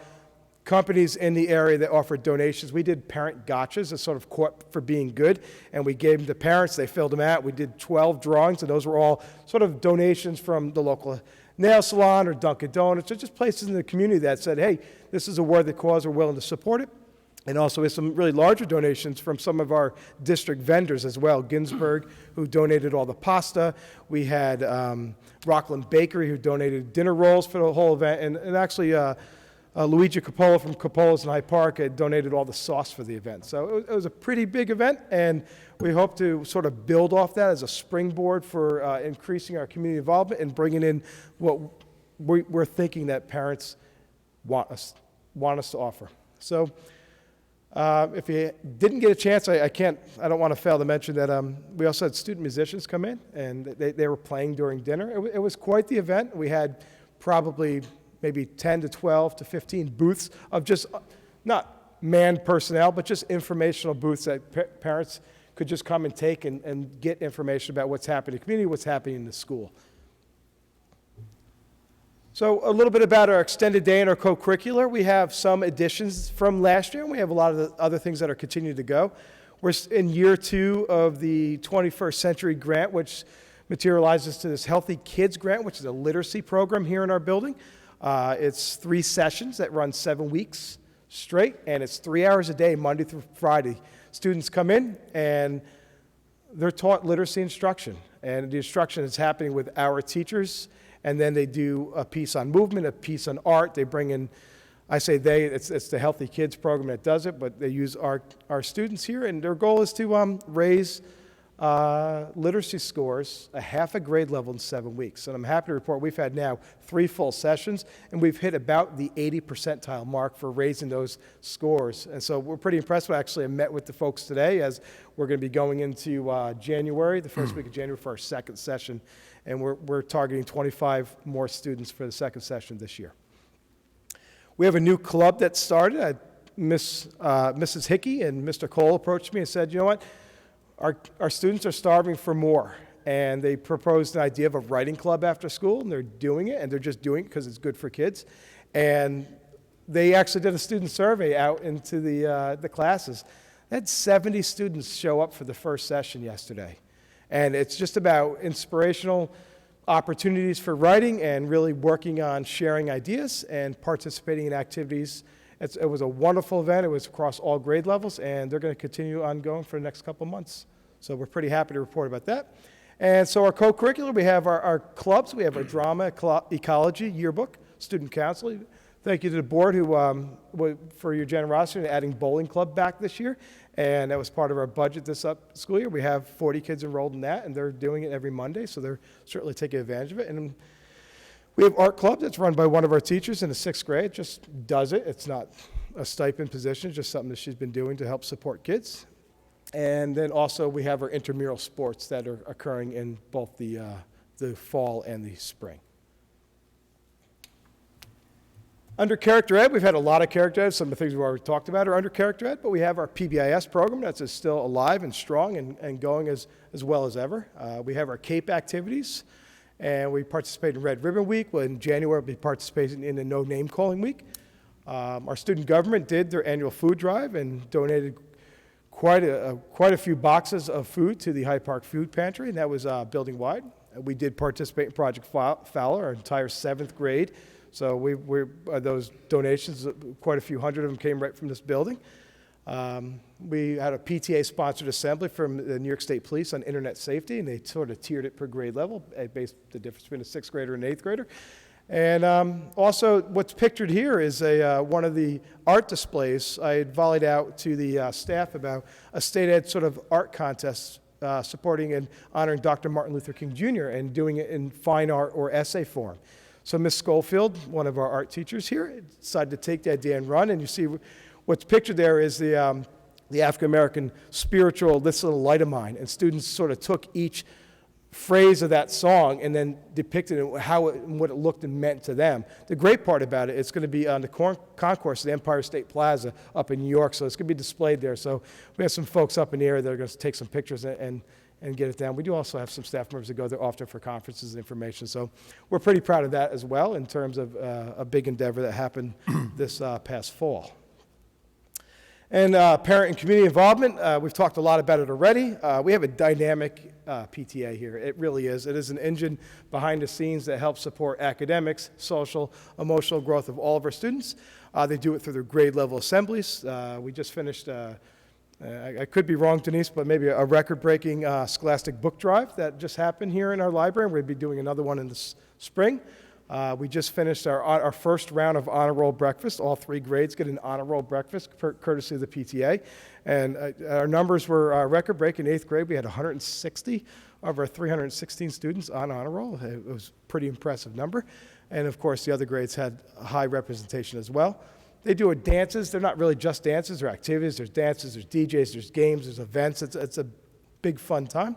M: companies in the area that offer donations. We did parent gotchas as sort of caught for being good, and we gave them to parents. They filled them out. We did 12 drawings, and those were all sort of donations from the local nail salon or Dunkin' Donuts, or just places in the community that said, hey, this is a worthy cause, we're willing to support it. And also we have some really larger donations from some of our district vendors as well. Ginsberg, who donated all the pasta. We had Rockland Bakery, who donated dinner rolls for the whole event. And actually, Luigi Coppola from Coppola's in Hyde Park had donated all the sauce for the event. So it was a pretty big event, and we hope to sort of build off that as a springboard for increasing our community involvement and bringing in what we're thinking that parents want us to offer. So if you didn't get a chance, I don't want to fail to mention that we also had student musicians come in, and they were playing during dinner. It was quite the event. We had probably maybe 10 to 12 to 15 booths of just, not manned personnel, but just informational booths that parents could just come and take and get information about what's happening in the community, what's happening in the school. So a little bit about our extended day and our co-curricular. We have some additions from last year, and we have a lot of the other things that are continuing to go. We're in year 2 of the 21st Century Grant, which materializes to this Healthy Kids Grant, which is a literacy program here in our building. It's 3 sessions that run 7 weeks straight, and it's 3 hours a day, Monday through Friday. Students come in, and they're taught literacy instruction, and the instruction is happening with our teachers. And then they do a piece on movement, a piece on art. They bring in, I say they, it's the Healthy Kids program that does it, but they use our students here, and their goal is to raise literacy scores a half a grade level in 7 weeks. And I'm happy to report we've had now 3 full sessions, and we've hit about the 80 percentile mark for raising those scores. And so we're pretty impressed. I met with the folks today as we're going to be going into January, the first week of January, for our second session. And we're targeting 25 more students for the second session this year. We have a new club that started. Mrs. Hickey and Mr. Cole approached me and said, you know what, our students are starving for more. And they proposed an idea of a writing club after school, and they're doing it, and they're just doing it because it's good for kids. And they actually did a student survey out into the classes. They had 70 students show up for the first session yesterday. And it's just about inspirational opportunities for writing and really working on sharing ideas and participating in activities. It was a wonderful event. It was across all grade levels, and they're going to continue ongoing for the next couple months. So we're pretty happy to report about that. And so our co-curricular, we have our clubs. We have our drama, ecology, yearbook, student counseling. Thank you to the board for your generosity in adding bowling club back this year. And that was part of our budget this school year. We have 40 kids enrolled in that, and they're doing it every Monday, so they're certainly taking advantage of it. And We have art club that's run by one of our teachers in the 6th grade, just does it. It's not a stipend position, it's just something that she's been doing to help support kids. And then also we have our intramural sports that are occurring in both the fall and the spring. Under character ed, we've had a lot of character ed. Some of the things we've already talked about are under character ed, but we have our PBIS program that's still alive and strong and going as well as ever. We have our CAPE activities, and we participate in Red Ribbon Week. Well, in January, we'll be participating in the No Name Calling Week. Our student government did their annual food drive and donated quite a few boxes of food to the Hyde Park Food Pantry, and that was building-wide. We did participate in Project Fowler, our entire 7th grade. So those donations, quite a few hundred of them came right from this building. We had a PTA-sponsored assembly from the New York State Police on internet safety, and they sort of tiered it per grade level, based the difference between a 6th grader and an 8th grader. And also, what's pictured here is one of the art displays. I had volleyed out to the staff about a state ed sort of art contest supporting and honoring Dr. Martin Luther King Jr. and doing it in fine art or essay form. So Ms. Schofield, one of our art teachers here, decided to take the idea and run. And you see what's pictured there is the African-American spiritual, "This Little Light of Mine." And students sort of took each phrase of that song and then depicted it, what it looked and meant to them. The great part about it, it's going to be on the concourse of the Empire State Plaza up in New York, so it's going to be displayed there. So we have some folks up in the area that are going to take some pictures and get it down. We do also have some staff members that go there often for conferences and information, so we're pretty proud of that as well in terms of a big endeavor that happened this past fall. And parent and community involvement, we've talked a lot about it already. We have a dynamic PTA here. It really is. It is an engine behind the scenes that helps support academics, social, emotional growth of all of our students. They do it through their grade level assemblies. We just finished, I could be wrong, Denise, but maybe a record-breaking Scholastic book drive that just happened here in our library. We'll be doing another one in the spring. We just finished our first round of honor roll breakfast. All 3 grades get an honor roll breakfast courtesy of the PTA. And our numbers were record-breaking. In 8th grade, we had 160 of our 316 students on honor roll. It was a pretty impressive number. And of course, the other grades had a high representation as well. They do dances. They're not really just dances. They're activities. There's dances, there's DJs, there's games, there's events. It's a big, fun time.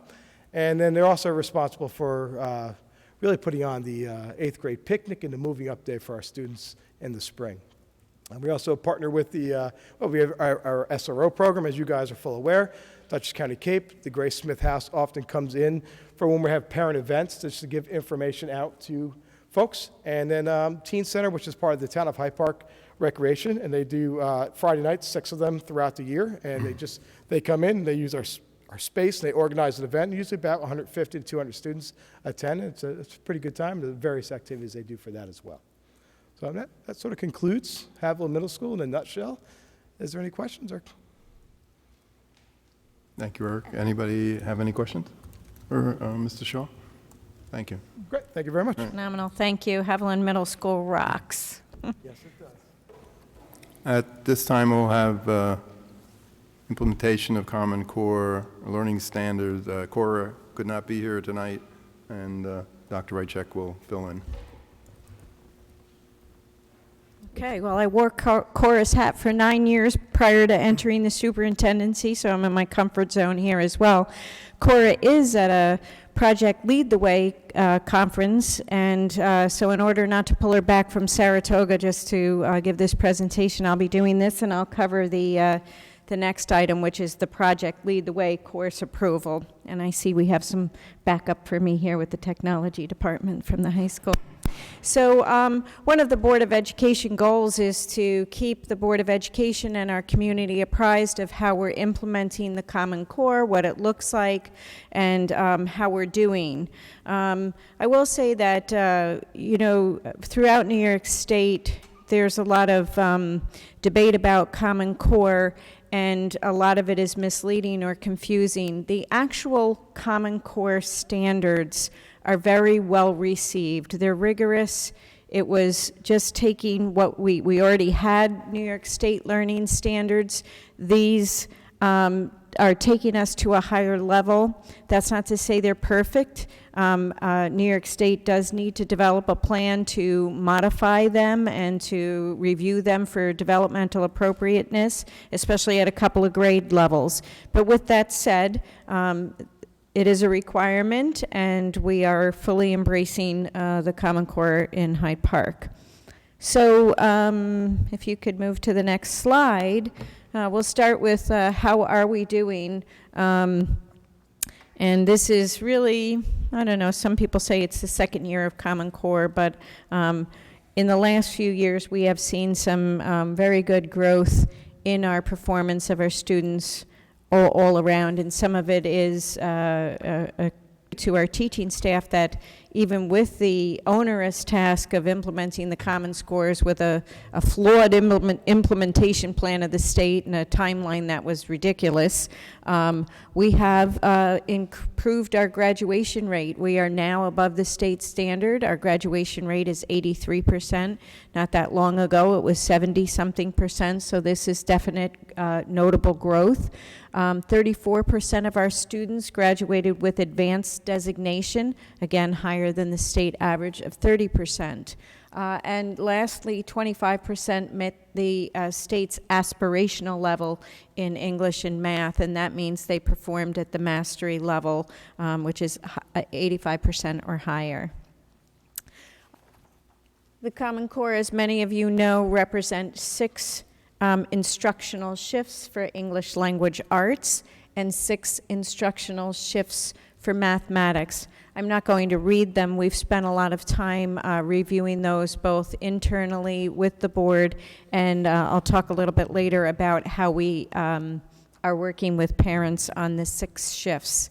M: And then they're also responsible for really putting on the 8th grade picnic and the moving up day for our students in the spring. And we also partner with we have our SRO program, as you guys are full aware, Dutchess County Cape. The Grace Smith House often comes in for when we have parent events just to give information out to folks. And then Teen Center, which is part of the Town of Hyde Park Recreation, and they do Friday nights, 6 of them throughout the year, and they come in, they use our space, and they organize an event. Usually about 150 to 200 students attend. It's a pretty good time. The various activities they do for that as well. So that sort of concludes Haviland Middle School in a nutshell. Is there any questions?
A: Thank you, Eric. Anybody have any questions for Mr. Shaw? Thank you.
M: Great. Thank you very much.
K: Phenomenal. Thank you. Haviland Middle School rocks.
M: Yes, it does.
A: At this time, we'll have implementation of Common Core learning standards. Cora could not be here tonight, and Dr. Rychek will fill in.
K: Okay, well, I wore Cora's hat for 9 years prior to entering the superintendency, so I'm in my comfort zone here as well. Cora is at a Project Lead the Way conference, and so in order not to pull her back from Saratoga just to give this presentation, I'll be doing this, and I'll cover the next item, which is the Project Lead the Way course approval. And I see we have some backup for me here with the technology department from the high school. So one of the Board of Education goals is to keep the Board of Education and our community apprised of how we're implementing the Common Core, what it looks like, and how we're doing. I will say that, throughout New York State, there's a lot of debate about Common Core, and a lot of it is misleading or confusing. The actual Common Core standards are very well received. They're rigorous. It was just taking what we already had, New York State learning standards. These are taking us to a higher level. That's not to say they're perfect. New York State does need to develop a plan to modify them and to review them for developmental appropriateness, especially at a couple of grade levels. But with that said, it is a requirement, and we are fully embracing the Common Core in Hyde Park. So if you could move to the next slide, we'll start with how are we doing. And this is really, I don't know, some people say it's the second year of Common Core, but in the last few years we have seen some very good growth in our performance of our students all around, and some of it is to our teaching staff that even with the onerous task of implementing the Common Scores with a flawed implementation plan of the state and a timeline that was ridiculous, we have improved our graduation rate. We are now above the state standard. Our graduation rate is 83%. Not that long ago, it was 70-something%, so this is definite notable growth. 34% of our students graduated with advanced designation, again, higher than the state average of 30%. And lastly, 25% met the state's aspirational level in English and math, and that means they performed at the mastery level, which is 85% or higher. The Common Core, as many of you know, represents 6 instructional shifts for English language arts and 6 instructional shifts for mathematics. I'm not going to read them. We've spent a lot of time reviewing those both internally with the board, and I'll talk a little bit later about how we are working with parents on the 6 shifts.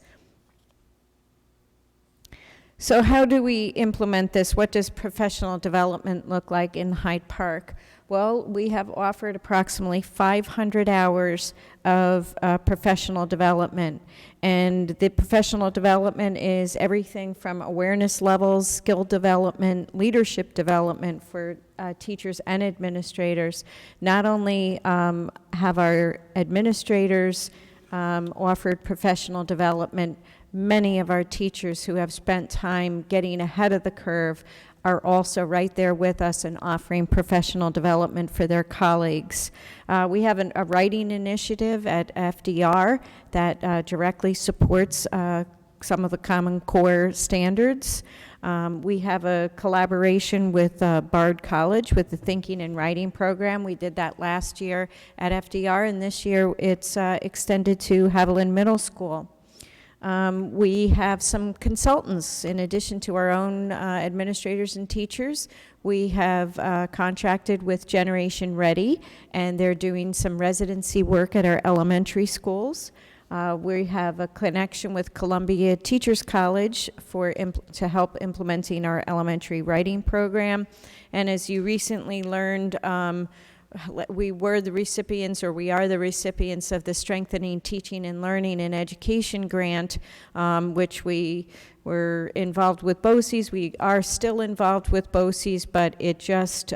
K: So how do we implement this? What does professional development look like in Hyde Park? Well, we have offered approximately 500 hours of professional development. And the professional development is everything from awareness levels, skill development, leadership development for teachers and administrators. Not only have our administrators offered professional development, many of our teachers who have spent time getting ahead of the curve are also right there with us and offering professional development for their colleagues. We have a writing initiative at FDR that directly supports some of the Common Core standards. We have a collaboration with Bard College with the Thinking and Writing program. We did that last year at FDR, and this year it's extended to Haviland Middle School. We have some consultants in addition to our own administrators and teachers. We have contracted with Generation Ready, and they're doing some residency work at our elementary schools. We have a connection with Columbia Teachers College to help implementing our elementary writing program. And as you recently learned, we were the recipients, or we are the recipients of the Strengthening Teaching and Learning and Education Grant, which we were involved with BOCES. We are still involved with BOCES, but it just,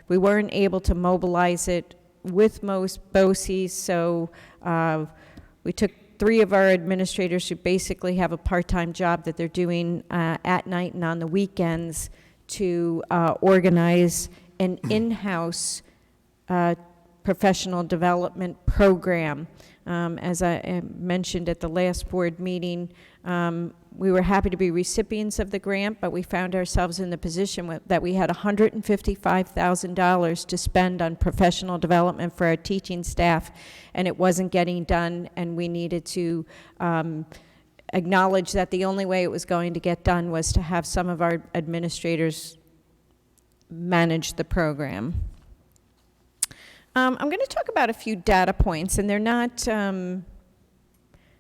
K: we weren't able to mobilize it with most BOCES, so we took 3 of our administrators who basically have a part-time job that they're doing at night and on the weekends to organize an in-house professional development program. As I mentioned at the last board meeting, we were happy to be recipients of the grant, but we found ourselves in the position that we had $155,000 to spend on professional development for our teaching staff, and it wasn't getting done, and we needed to acknowledge that the only way it was going to get done was to have some of our administrators manage the program. I'm going to talk about a few data points, and they're not,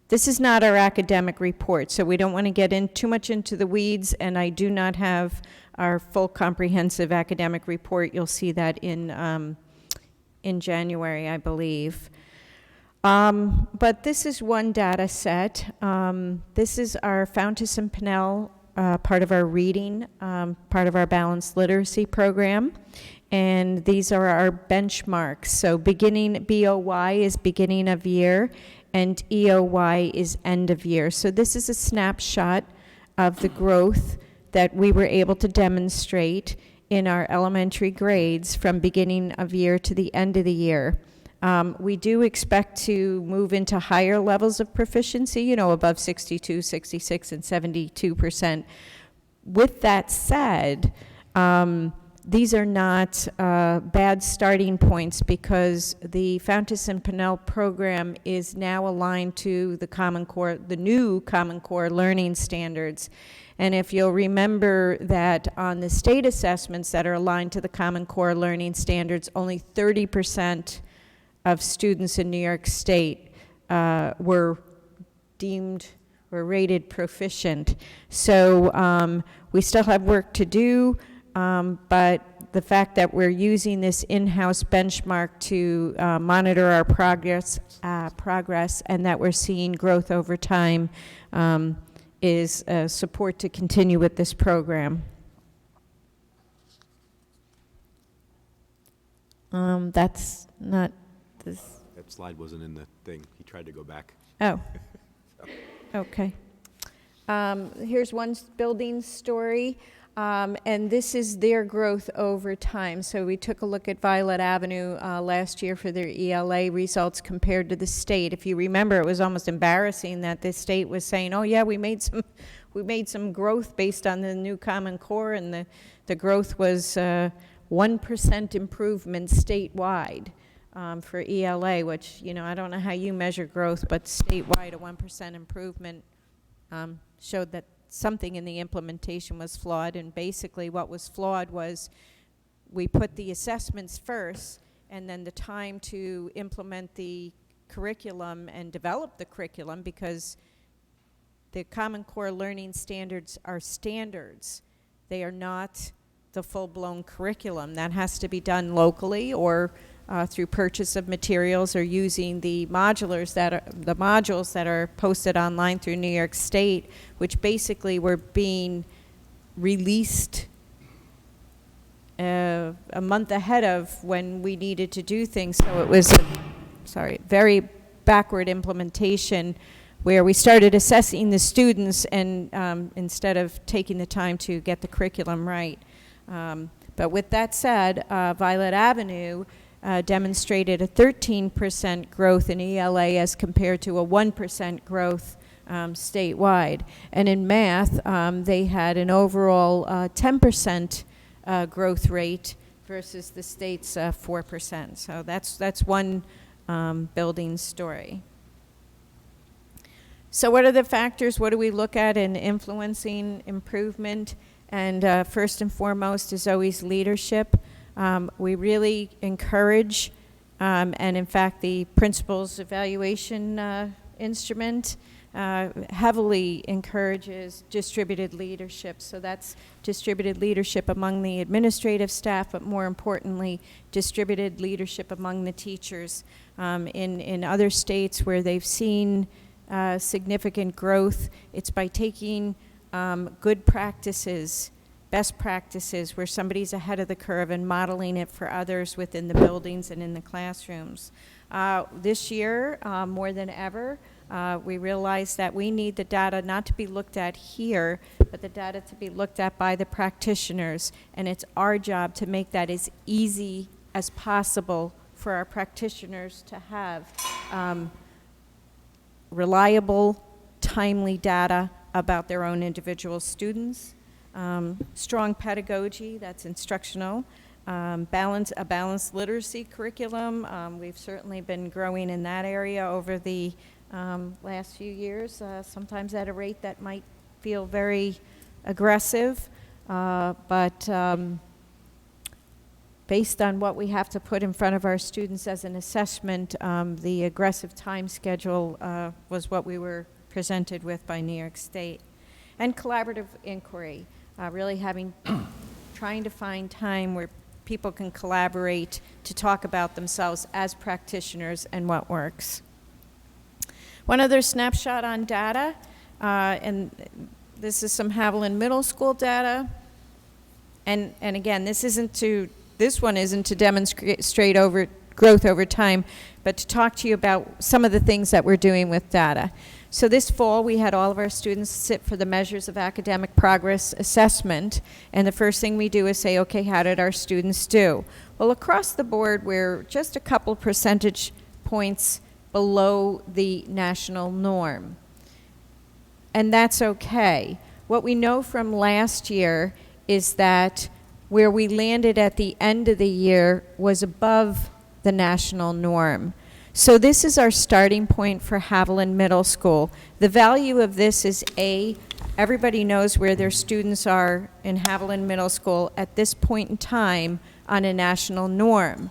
K: this is not our academic report, so we don't want to get too much into the weeds, and I do not have our full comprehensive academic report. You'll see that in January, I believe. But this is one data set. This is our Fountas and Pinnell, part of our reading, part of our balanced literacy program. And these are our benchmarks. So beginning, BOY is beginning of year, and EOY is end of year. So this is a snapshot of the growth that we were able to demonstrate in our elementary grades from beginning of year to the end of the year. We do expect to move into higher levels of proficiency, you know, above 62, 66, and 72%. With that said, these are not bad starting points because the Fountas and Pinnell program is now aligned to the Common Core, the new Common Core learning standards. And if you'll remember that on the state assessments that are aligned to the Common Core learning standards, only 30% of students in New York State were rated proficient. So we still have work to do, but the fact that we're using this in-house benchmark to monitor our progress, and that we're seeing growth over time is support to continue with this program. That's not this.
C: That slide wasn't in the thing. He tried to go back.
K: Oh, okay. Here's one building story, and this is their growth over time. So we took a look at Violet Avenue last year for their ELA results compared to the state. If you remember, it was almost embarrassing that the state was saying, "Oh yeah, we made some growth based on the new Common Core," and the growth was 1% improvement statewide. For ELA, which, you know, I don't know how you measure growth, but statewide, a 1% improvement showed that something in the implementation was flawed. And basically what was flawed was we put the assessments first, and then the time to implement the curriculum and develop the curriculum, because the Common Core learning standards are standards. They are not the full-blown curriculum. That has to be done locally or through purchase of materials or using the modules that are posted online through New York State, which basically were being released a month ahead of when we needed to do things. So it was a very backward implementation where we started assessing the students and instead of taking the time to get the curriculum right. But with that said, Violet Avenue demonstrated a 13% growth in ELA as compared to a 1% growth statewide. And in math, they had an overall 10% growth rate versus the state's 4%. So that's one building story. So what are the factors? What do we look at in influencing improvement? And first and foremost is always leadership. We really encourage, and in fact the principal's evaluation instrument heavily encourages distributed leadership. So that's distributed leadership among the administrative staff, but more importantly, distributed leadership among the teachers. In other states where they've seen significant growth, it's by taking good practices, best practices, where somebody's ahead of the curve and modeling it for others within the buildings and in the classrooms. This year, more than ever, we realize that we need the data not to be looked at here, but the data to be looked at by the practitioners, and it's our job to make that as easy as possible for our practitioners to have reliable, timely data about their own individual students. Strong pedagogy, that's instructional. A balanced literacy curriculum. We've certainly been growing in that area over the last few years, sometimes at a rate that might feel very aggressive, but based on what we have to put in front of our students as an assessment, the aggressive time schedule was what we were presented with by New York State. And collaborative inquiry, really trying to find time where people can collaborate to talk about themselves as practitioners and what works. One other snapshot on data, and this is some Haviland Middle School data. And again, this one isn't to demonstrate over growth over time, but to talk to you about some of the things that we're doing with data. So this fall, we had all of our students sit for the measures of academic progress assessment, and the first thing we do is say, okay, how did our students do? Well, across the board, we're just a couple percentage points below the national norm. And that's okay. What we know from last year is that where we landed at the end of the year was above the national norm. So this is our starting point for Haviland Middle School. The value of this is everybody knows where their students are in Haviland Middle School at this point in time on a national norm.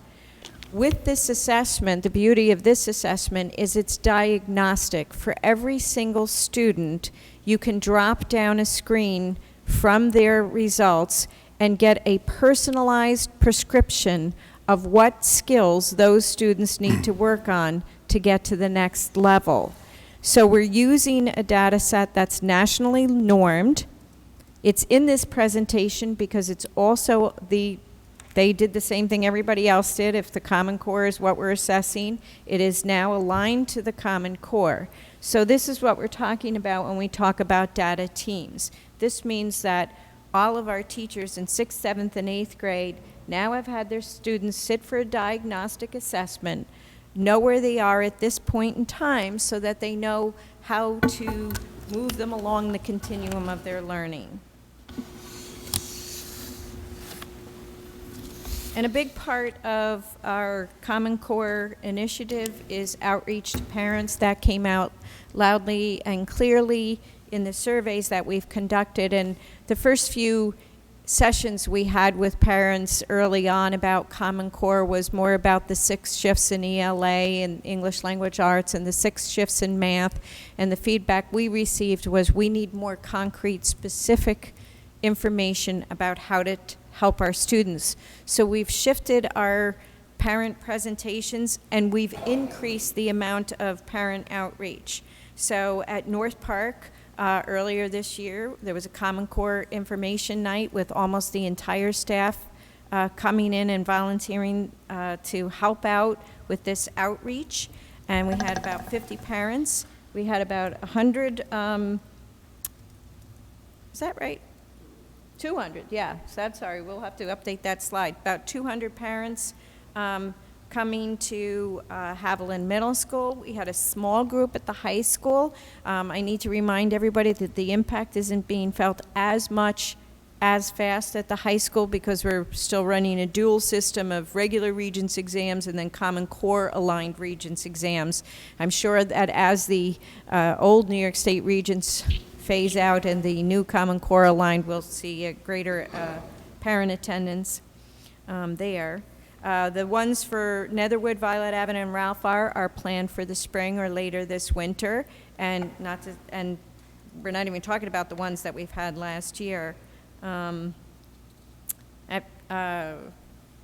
K: With this assessment, the beauty of this assessment is it's diagnostic. For every single student, you can drop down a screen from their results and get a personalized prescription of what skills those students need to work on to get to the next level. So we're using a data set that's nationally normed. It's in this presentation because it's also they did the same thing everybody else did. If the Common Core is what we're assessing, it is now aligned to the Common Core. So this is what we're talking about when we talk about data teams. This means that all of our teachers in 6th, 7th, and 8th grade now have had their students sit for a diagnostic assessment, know where they are at this point in time so that they know how to move them along the continuum of their learning. And a big part of our Common Core initiative is outreach to parents. That came out loudly and clearly in the surveys that we've conducted. And the first few sessions we had with parents early on about Common Core was more about the 6 shifts in ELA and English Language Arts and the 6 shifts in math. And the feedback we received was we need more concrete, specific information about how to help our students. So we've shifted our parent presentations and we've increased the amount of parent outreach. So at North Park, earlier this year, there was a Common Core information night with almost the entire staff coming in and volunteering to help out with this outreach. And we had about 50 parents. We had about 100, is that right? 200, yeah. So sorry, we'll have to update that slide. About 200 parents coming to Haviland Middle School. We had a small group at the high school. I need to remind everybody that the impact isn't being felt as much as fast at the high school because we're still running a dual system of regular Regents exams and then Common Core aligned Regents exams. I'm sure that as the old New York State Regents phase out and the new Common Core aligned, we'll see a greater parent attendance there. The ones for Netherwood, Violet Avenue, and Ralph are planned for the spring or later this winter, and we're not even talking about the ones that we've had last year. A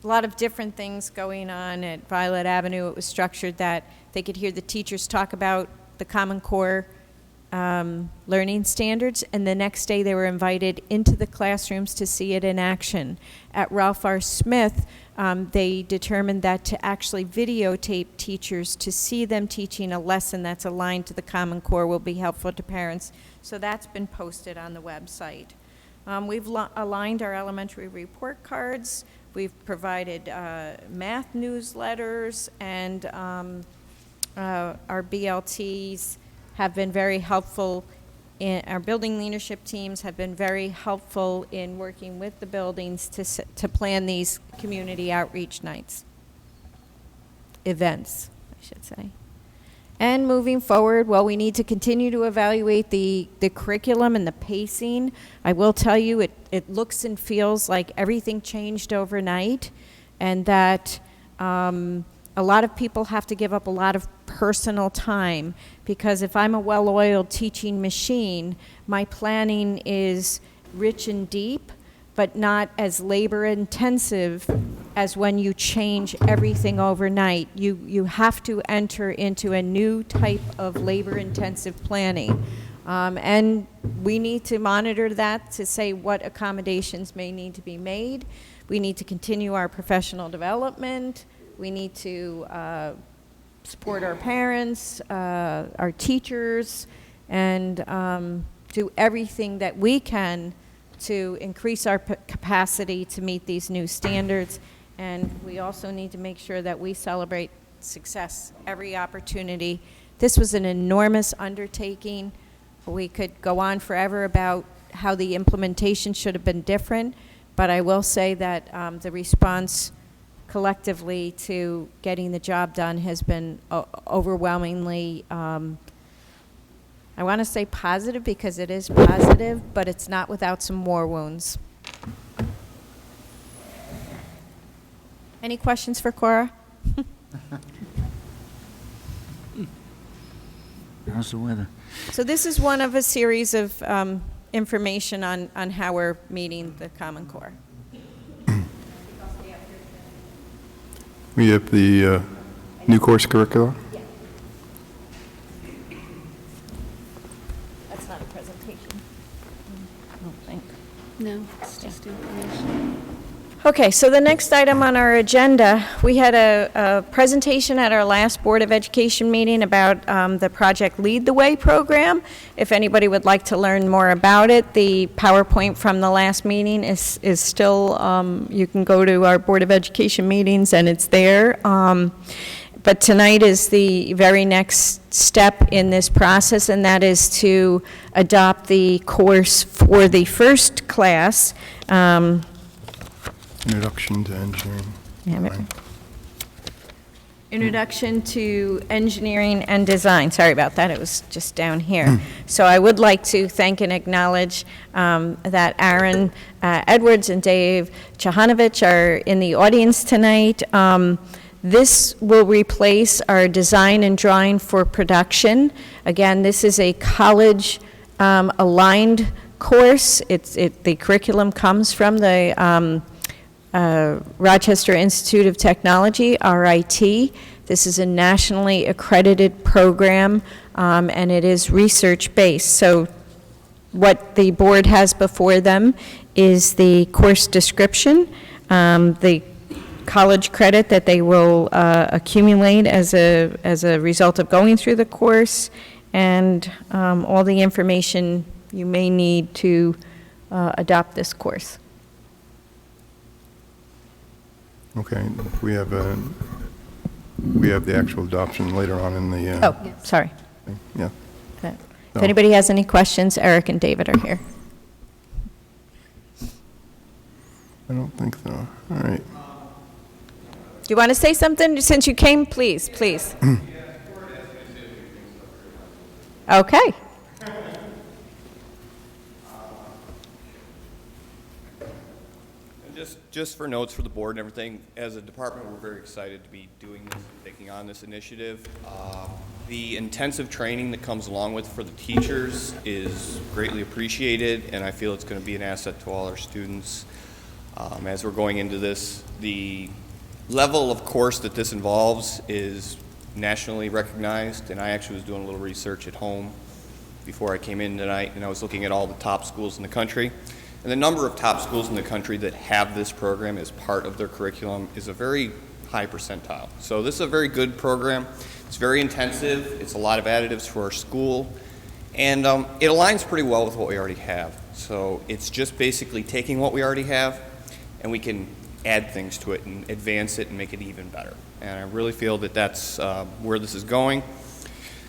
K: lot of different things going on at Violet Avenue. It was structured that they could hear the teachers talk about the Common Core learning standards, and the next day they were invited into the classrooms to see it in action. At Ralph R. Smith, they determined that to actually videotape teachers to see them teaching a lesson that's aligned to the Common Core will be helpful to parents. So that's been posted on the website. We've aligned our elementary report cards. We've provided math newsletters, and our BLTs have been very helpful. Our building leadership teams have been very helpful in working with the buildings to plan these community outreach nights, events, I should say. And moving forward, well, we need to continue to evaluate the curriculum and the pacing. I will tell you, it looks and feels like everything changed overnight, and that a lot of people have to give up a lot of personal time, because if I'm a well-oiled teaching machine, my planning is rich and deep, but not as labor-intensive as when you change everything overnight. You have to enter into a new type of labor-intensive planning. And we need to monitor that to say what accommodations may need to be made. We need to continue our professional development. We need to support our parents, our teachers, and do everything that we can to increase our capacity to meet these new standards. And we also need to make sure that we celebrate success every opportunity. This was an enormous undertaking. We could go on forever about how the implementation should have been different, but I will say that the response collectively to getting the job done has been overwhelmingly, I want to say positive because it is positive, but it's not without some war wounds. Any questions for Cora?
L: How's the weather?
K: So this is one of a series of information on how we're meeting the Common Core.
A: We have the new course curricula.
K: Yeah. That's not a presentation. I don't think.
N: No, it's just information.
K: Okay, so the next item on our agenda, we had a presentation at our last Board of Education meeting about the Project Lead the Way program. If anybody would like to learn more about it, the PowerPoint from the last meeting is still, you can go to our Board of Education meetings and it's there. But tonight is the very next step in this process, and that is to adopt the course for the first class.
A: Introduction to engineering. Design.
K: Introduction to Engineering and Design. Sorry about that, it was just down here. So I would like to thank and acknowledge that Aaron Edwards and Dave Chahanovich are in the audience tonight. This will replace our design and drawing for production. Again, this is a college aligned course. The curriculum comes from the Rochester Institute of Technology, RIT. This is a nationally accredited program, and it is research-based. So what the board has before them is the course description, the college credit that they will accumulate as a result of going through the course, and all the information you may need to adopt this course.
A: Okay, we have the actual adoption later on in the.
K: Oh, sorry.
A: Yeah.
K: If
A: No.
K: anybody has any questions, Eric and David are here.
A: I don't think so. All right.
K: Do you want to say something since you came? Please, please. Okay.
O: Just for notes for the board and everything, as a department, we're very excited to be doing this, taking on this initiative. The intensive training that comes along with for the teachers is greatly appreciated, and I feel it's going to be an asset to all our students. As we're going into this, the level of course that this involves is nationally recognized, and I actually was doing a little research at home before I came in tonight, and I was looking at all the top schools in the country. And the number of top schools in the country that have this program as part of their curriculum is a very high percentile. So this is a very good program. It's very intensive. It's a lot of additives for our school. And it aligns pretty well with what we already have. So it's just basically taking what we already have, and we can add things to it and advance it and make it even better. And I really feel that that's where this is going.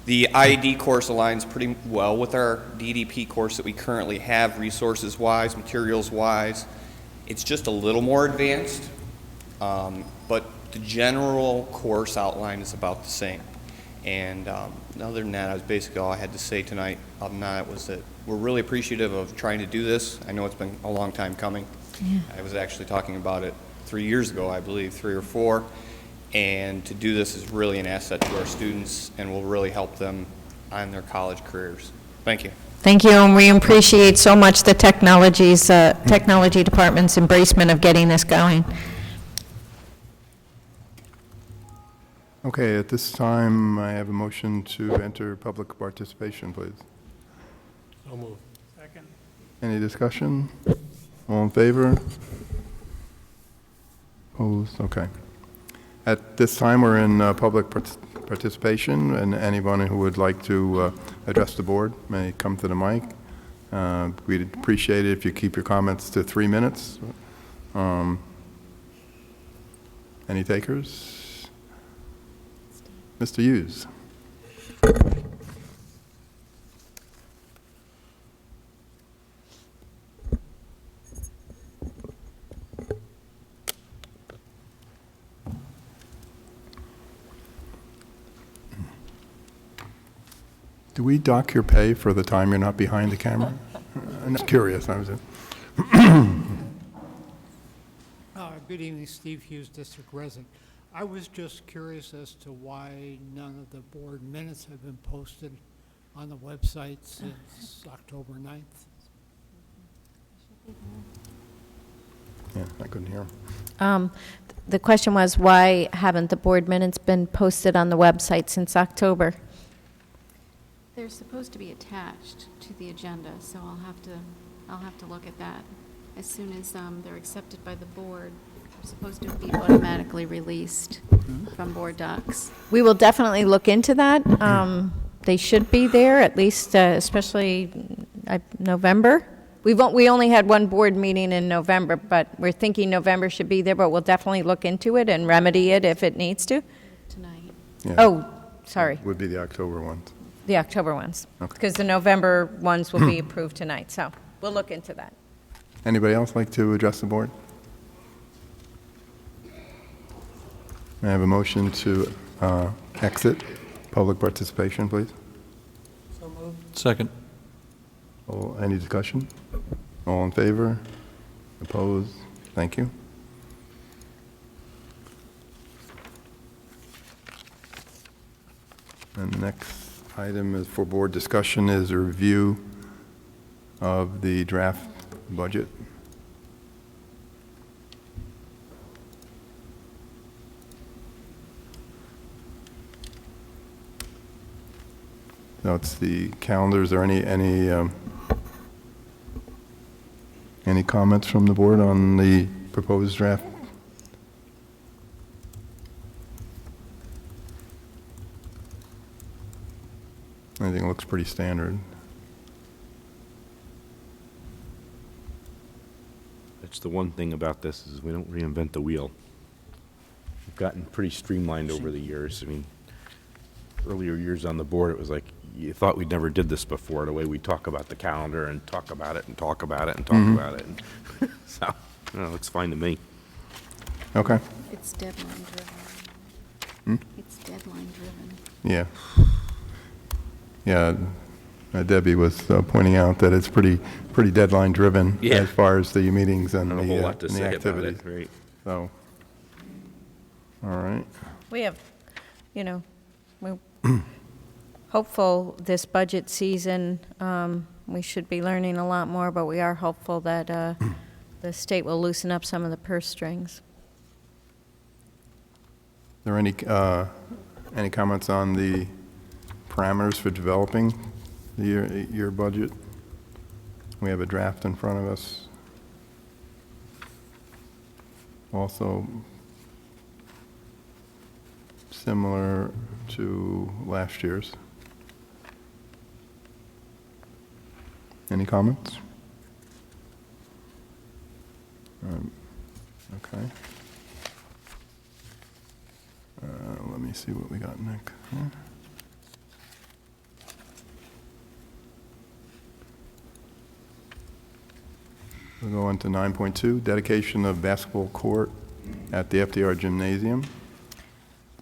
O: The IED course aligns pretty well with our DDP course that we currently have, resources-wise, materials-wise. It's just a little more advanced, but the general course outline is about the same. And other than that, that was basically all I had to say tonight. Other than that was that we're really appreciative of trying to do this. I know it's been a long time coming. Yeah. I was actually talking about it 3 years ago, I believe, 3 or 4. And to do this is really an asset to our students and will really help them on their college careers. Thank you.
K: Thank you, and we appreciate so much the technology department's embracement of getting this going.
A: Okay, at this time, I have a motion to enter public participation, please.
B: So moved.
G: Second.
A: Any discussion? All in favor? Opposed? Okay. At this time, we're in public participation, and anyone who would like to address the board may come to the mic. We'd appreciate it if you keep your comments to 3 minutes. Any takers? Mr. Hughes. Do we dock your pay for the time you're not behind the camera? I'm just curious.
J: Good evening, Steve Hughes, District Resident. I was just curious as to why none of the board minutes have been posted on the website since October 9th.
A: Yeah, I couldn't hear.
K: The question was, why haven't the board minutes been posted on the website since October?
N: They're supposed to be attached to the agenda, so I'll have to look at that. As soon as they're accepted by the board, they're supposed to be automatically released from board docs.
K: We will definitely look into that. They should be there, at least, especially November. We only had one board meeting in November, but we're thinking November should be there, but we'll definitely look into it and remedy it if it needs to.
N: Tonight.
A: Yeah.
K: Oh, sorry,
A: Would be the October ones.
K: the October ones.
A: Okay.
K: Because the November ones will be approved tonight, so we'll look into that.
A: Anybody else like to address the board? May I have a motion to exit public participation, please?
F: Second.
A: Any discussion? All in favor? Opposed? Thank you. And the next item is for board discussion is a review of the draft budget. So it's the calendar. Is there any comments from the board on the proposed draft? I think it looks pretty standard.
C: It's the one thing about this is we don't reinvent the wheel. We've gotten pretty streamlined over the years. I mean, earlier years on the board, it was like, you thought we'd never did this before, the way we talk about the calendar and talk about it and talk about it and talk about it. And so, I don't know, it's fine to me.
A: Okay.
N: It's deadline driven. It's deadline driven.
A: Yeah. Yeah. Debbie was pointing out that it's pretty deadline driven as far as the meetings and
C: Not a whole lot to
A: the
C: say about
A: activities.
C: it, right?
A: So, all right.
K: We have, we're hopeful this budget season, we should be learning a lot more, but we are hopeful that the state will loosen up some of the purse strings.
A: Are there any comments on the parameters for developing your budget? We have a draft in front of us. Also similar to last year's. Any comments? Okay. Let me see what we got next. We'll go on to 9.2, dedication of basketball court at the FDR Gymnasium.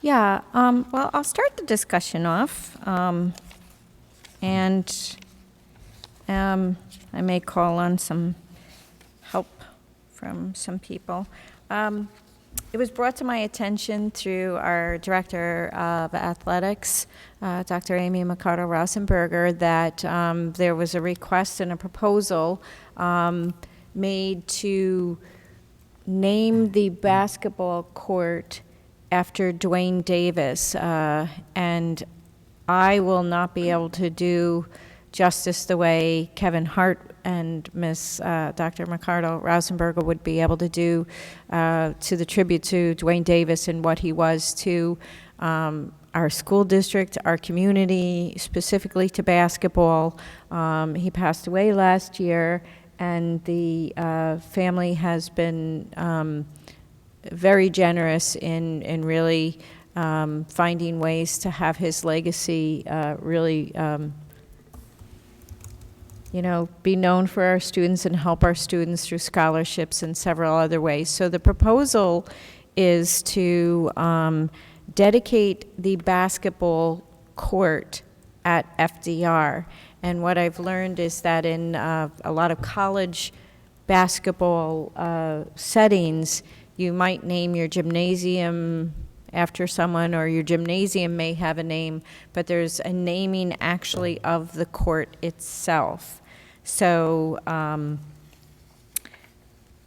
K: Yeah, well, I'll start the discussion off, and I may call on some help from some people. It was brought to my attention through our Director of Athletics, Dr. Amy Mercado-Rosenberger, that there was a request and a proposal made to name the basketball court after Dwayne Davis, and I will not be able to do justice the way Kevin Hart and Miss Dr. Ricardo Rausenberger would be able to do to the tribute to Dwayne Davis and what he was to our school district, our community, specifically to basketball. He passed away last year, and the family has been very generous in really finding ways to have his legacy really be known for our students and help our students through scholarships and several other ways. So the proposal is to dedicate the basketball court at FDR. And what I've learned is that in a lot of college basketball settings, you might name your gymnasium after someone, or your gymnasium may have a name, but there's a naming actually of the court itself. So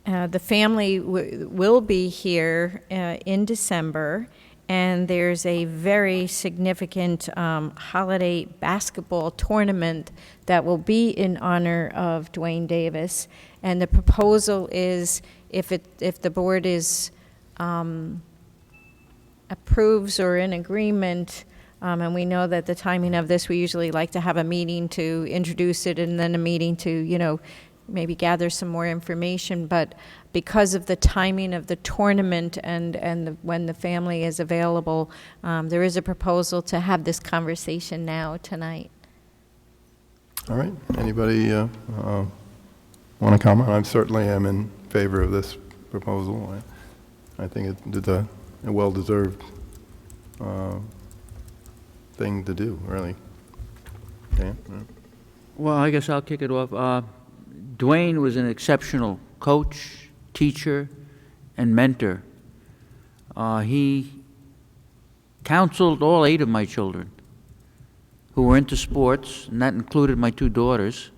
K: the family will be here in December, and there's a very significant holiday basketball tournament that will be in honor of Dwayne Davis. And the proposal is, if the board is approves or in agreement, and we know that the timing of this, we usually like to have a meeting to introduce it and then a meeting to, maybe gather some more information. But because of the timing of the tournament and when the family is available, there is a proposal to have this conversation now tonight.
A: All right. Anybody want to comment? I certainly am in favor of this proposal. I think it's a well-deserved thing to do, really. Dan? Yeah.
L: Well, I guess I'll kick it off. Dwayne was an exceptional coach, teacher, and mentor. He counseled all 8 of my children who were into sports, and that included my 2 daughters.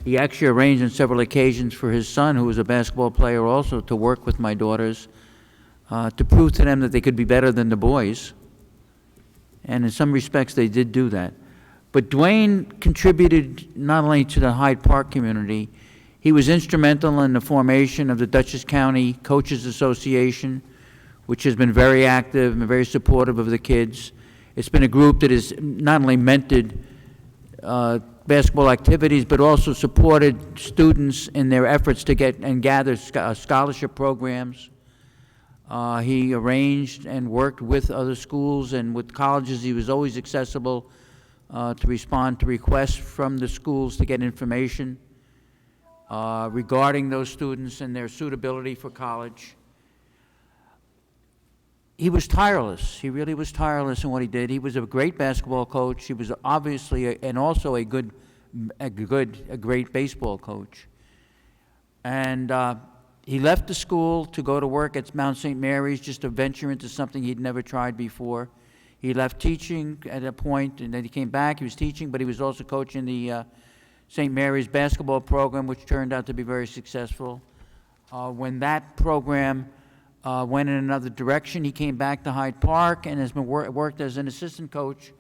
L: He actually arranged on several occasions for his son, who was a basketball player also, to work with my daughters to prove to them that they could be better than the boys. And in some respects, they did do that. But Dwayne contributed not only to the Hyde Park community, he was instrumental in the formation of the Dutchess County Coaches Association, which has been very active and very supportive of the kids. It's been a group that has not only mentored basketball activities, but also supported students in their efforts to get and gather scholarship programs. He arranged and worked with other schools and with colleges. He was always accessible to respond to requests from the schools to get information regarding those students and their suitability for college. He was tireless. He really was tireless in what he did. He was a great basketball coach. He was obviously a great baseball coach. And he left the school to go to work at Mount St. Mary's, just to venture into something he'd never tried before. He left teaching at a point, and then he came back. He was teaching, but he was also coaching the St. Mary's basketball program, which turned out to be very successful. When that program went in another direction, he came back to Hyde Park and has been worked as an assistant coach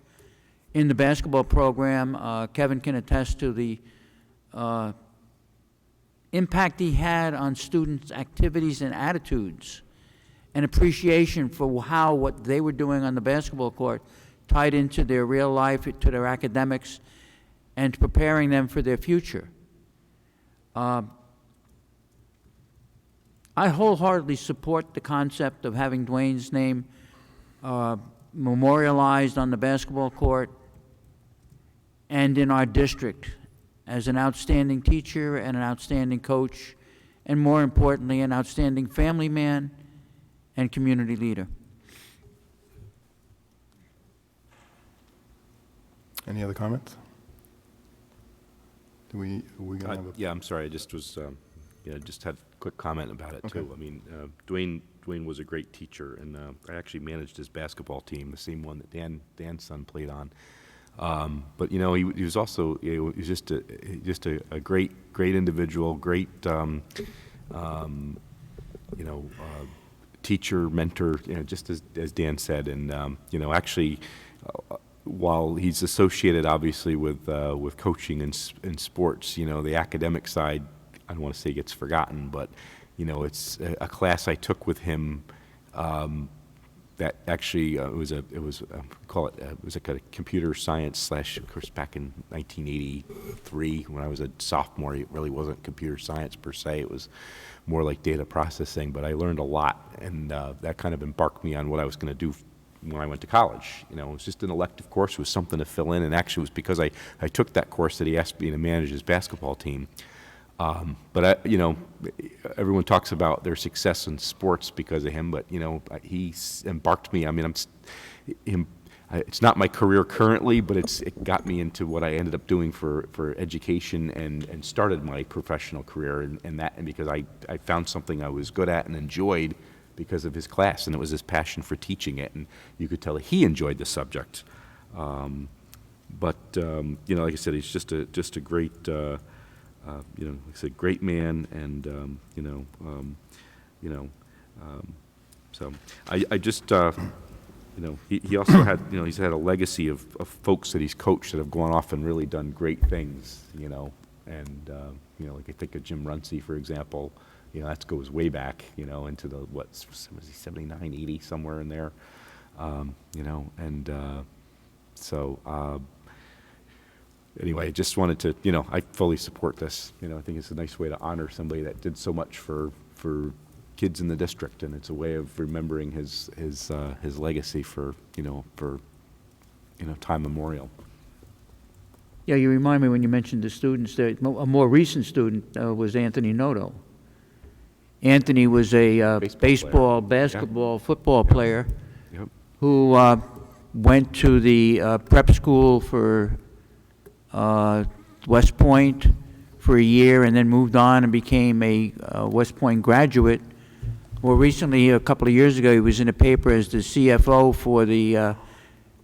L: in the basketball program. Kevin can attest to the impact he had on students' activities and attitudes, and appreciation for how what they were doing on the basketball court tied into their real life, to their academics, and preparing them for their future. I wholeheartedly support the concept of having Dwayne's name memorialized on the basketball court and in our district as an outstanding teacher and an outstanding coach, and more importantly, an outstanding family man and community leader.
A: Any other comments? Are we gonna have a...
C: Yeah, I'm sorry, I just was, just had a quick comment about it, too.
A: Okay.
C: I mean, Dwayne was a great teacher, and I actually managed his basketball team, the same one that Dan's son played on. But he was also he was just a great individual, great teacher, mentor, just as Dan said, and actually while he's associated obviously with coaching in sports, you know, the academic side, I don't want to say gets forgotten, but, you know, it's a class I took with him that actually it was like a computer science / of course back in 1983 when I was a sophomore. It really wasn't computer science per se. It was more like data processing, but I learned a lot, and that kind of embarked me on what I was going to do when I went to college. You know, it was just an elective course. It was something to fill in, and actually it was because I took that course that he asked me to manage his basketball team. But you know, everyone talks about their success in sports because of him, but you know, he embarked me. I mean, it's not my career currently, but it got me into what I ended up doing for education and started my professional career and because I found something I was good at and enjoyed because of his class, and it was his passion for teaching it, and you could tell that he enjoyed the subject. But you know, like I said, he's just a great. You know, like I said, great man, and so I just you know, he also had, you know, he's had a legacy of folks that he's coached that have gone off and really done great things, you know, and you know, like I think of Jim Runcie, for example. You know, that goes way back, you know, into the what was he 79, 80, somewhere in there, you know, and so. Anyway, I just wanted to, you know, I fully support this. You know, I think it's a nice way to honor somebody that did so much for kids in the district, and it's a way of remembering his legacy for time memorial.
L: Yeah, you remind me when you mentioned the students, that a more recent student was Anthony Noto. Anthony was a baseball, basketball, football player who went to the prep school for West Point for a year and then moved on and became a West Point graduate. More recently, a couple of years ago, he was in a paper as the CFO for the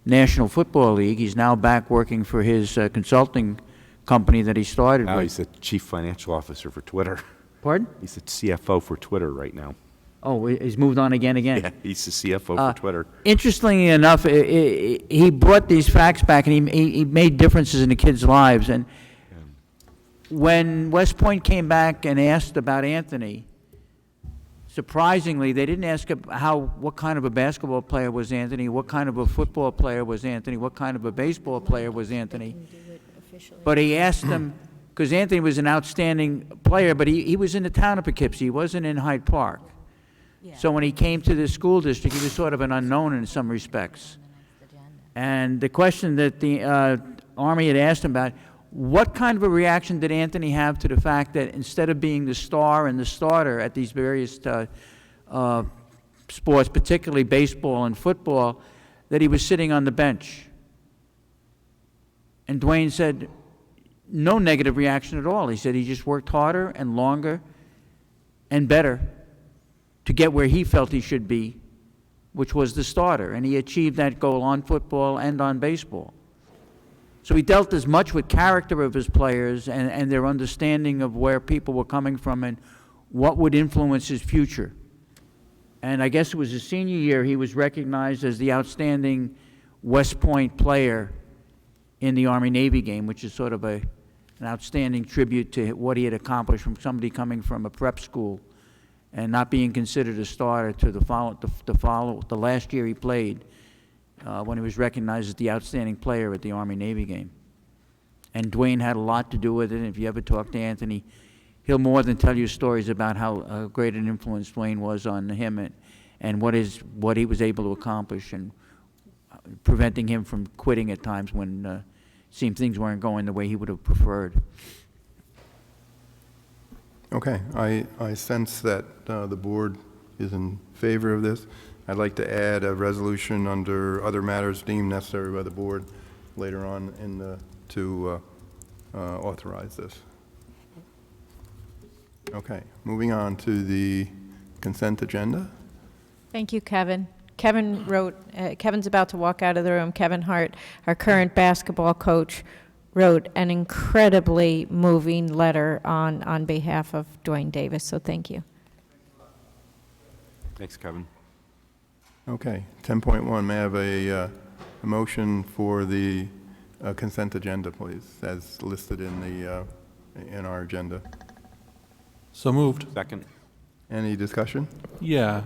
L: National Football League. He's now back working for his consulting company that he started
C: Now
L: with.
C: he's the chief financial officer for Twitter.
L: Pardon?
C: He's the CFO for Twitter right now.
L: Oh, he's moved on again.
C: Yeah, he's the CFO for Twitter.
L: Interestingly enough, he brought these facts back, and he made differences in the kids' lives. And when West Point came back and asked about Anthony, surprisingly, they didn't ask what kind of a basketball player was Anthony, what kind of a football player was Anthony, what kind of a baseball player was Anthony. But he asked them, because Anthony was an outstanding player, but he was in the town of Poughkeepsie. He wasn't in Hyde Park. So when he came to the school district, he was sort of an unknown in some respects. And the question that the Army had asked him about, what kind of a reaction did Anthony have to the fact that instead of being the star and the starter at these various sports, particularly baseball and football, that he was sitting on the bench? And Dwayne said, no negative reaction at all. He said he just worked harder and longer and better to get where he felt he should be, which was the starter. And he achieved that goal on football and on baseball. So he dealt as much with character of his players and their understanding of where people were coming from and what would influence his future. And I guess it was his senior year he was recognized as the outstanding West Point player in the Army-Navy game, which is sort of an outstanding tribute to what he had accomplished from somebody coming from a prep school and not being considered a starter to the last year he played when he was recognized as the outstanding player at the Army-Navy game. And Dwayne had a lot to do with it. And if you ever talk to Anthony, he'll more than tell you stories about how great an influence Dwayne was on him and what he was able to accomplish, and preventing him from quitting at times when it seemed things weren't going the way he would have preferred.
A: Okay, I sense that the board is in favor of this. I'd like to add a resolution under other matters deemed necessary by the board later on to authorize this. Okay, moving on to the consent agenda.
K: Thank you, Kevin. Kevin wrote, Kevin's about to walk out of the room. Kevin Hart, our current basketball coach, wrote an incredibly moving letter on behalf of Dwayne Davis, so thank you.
C: Thanks, Kevin.
A: Okay, 10.1, may I have a A motion for the consent agenda, please, as listed in the, in our agenda.
F: So moved.
C: Second.
A: Any discussion?
F: Yeah.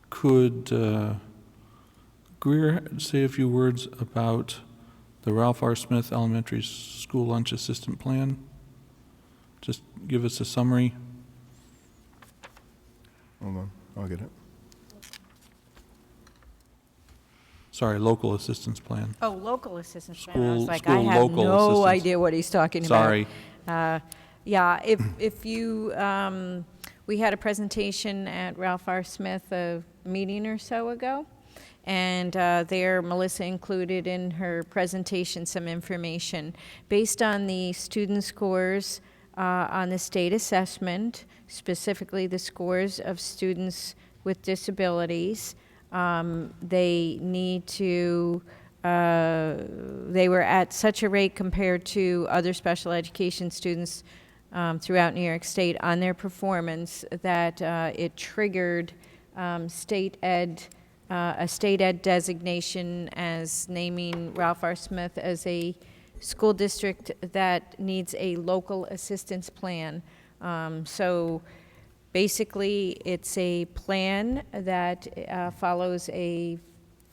F: Could Greer say a few words about the Ralph R. Smith Elementary School Lunch Assistant Plan? Just give us a summary.
A: Hold on, I'll get it.
F: Sorry, local assistance plan.
K: Oh, local assistance plan. I was
F: School-
K: like, I
F: school
K: have
F: local
K: no
F: assistance.
K: idea what he's talking about.
F: Sorry.
K: Yeah, if you, we had a presentation at Ralph R. Smith a meeting or so ago, and there Melissa included in her presentation some information based on the student scores on the state assessment, specifically the scores of students with disabilities. They need to, they were at such a rate compared to other special education students throughout New York State on their performance that it triggered state ed, a state ed designation as naming Ralph R. Smith as a school district that needs a local assistance plan. So basically, it's a plan that follows a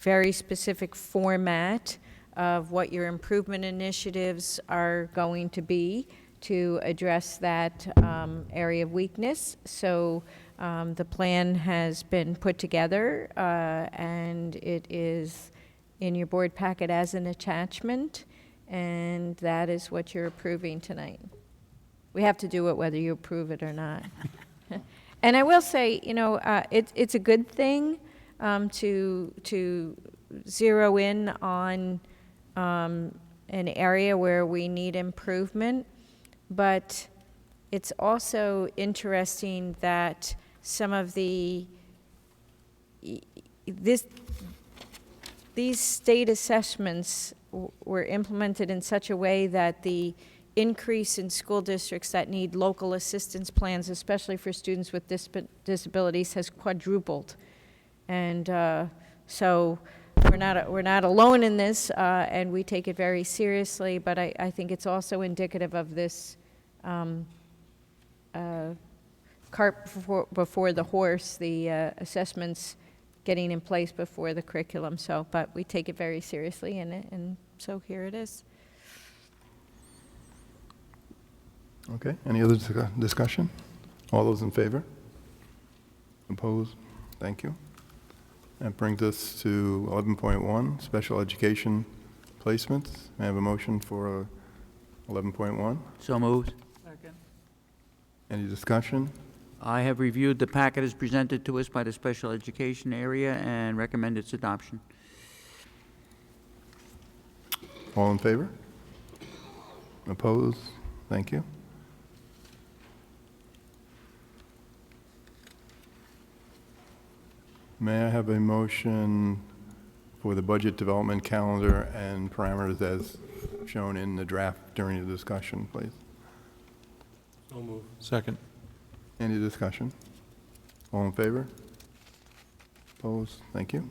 K: very specific format of what your improvement initiatives are going to be to address that area of weakness. So the plan has been put together, and it is in your board packet as an attachment, and that is what you're approving tonight. We have to do it whether you approve it or not. And I will say, you know, it's a good thing to zero in on an area where we need improvement, but it's also interesting that some of these state assessments were implemented in such a way that the increase in school districts that need local assistance plans, especially for students with disabilities, has quadrupled. And so we're not alone in this, and we take it very seriously, but I think it's also indicative of this cart before the horse, the assessments getting in place before the curriculum. So, but we take it very seriously, and so here it is.
A: Okay, any other discussion? All those in favor? Opposed? Thank you. That brings us to 11.1, special education placements. May I have a motion for 11.1?
L: So moved.
A: Any discussion?
L: I have reviewed the packet as presented to us by the special education area and recommend its adoption.
A: All in favor? Opposed? Thank you. May I have a motion for the budget development calendar and parameters as shown in the draft during the discussion, please?
B: So moved.
F: Second.
A: Any discussion? All in favor? Opposed? Thank you.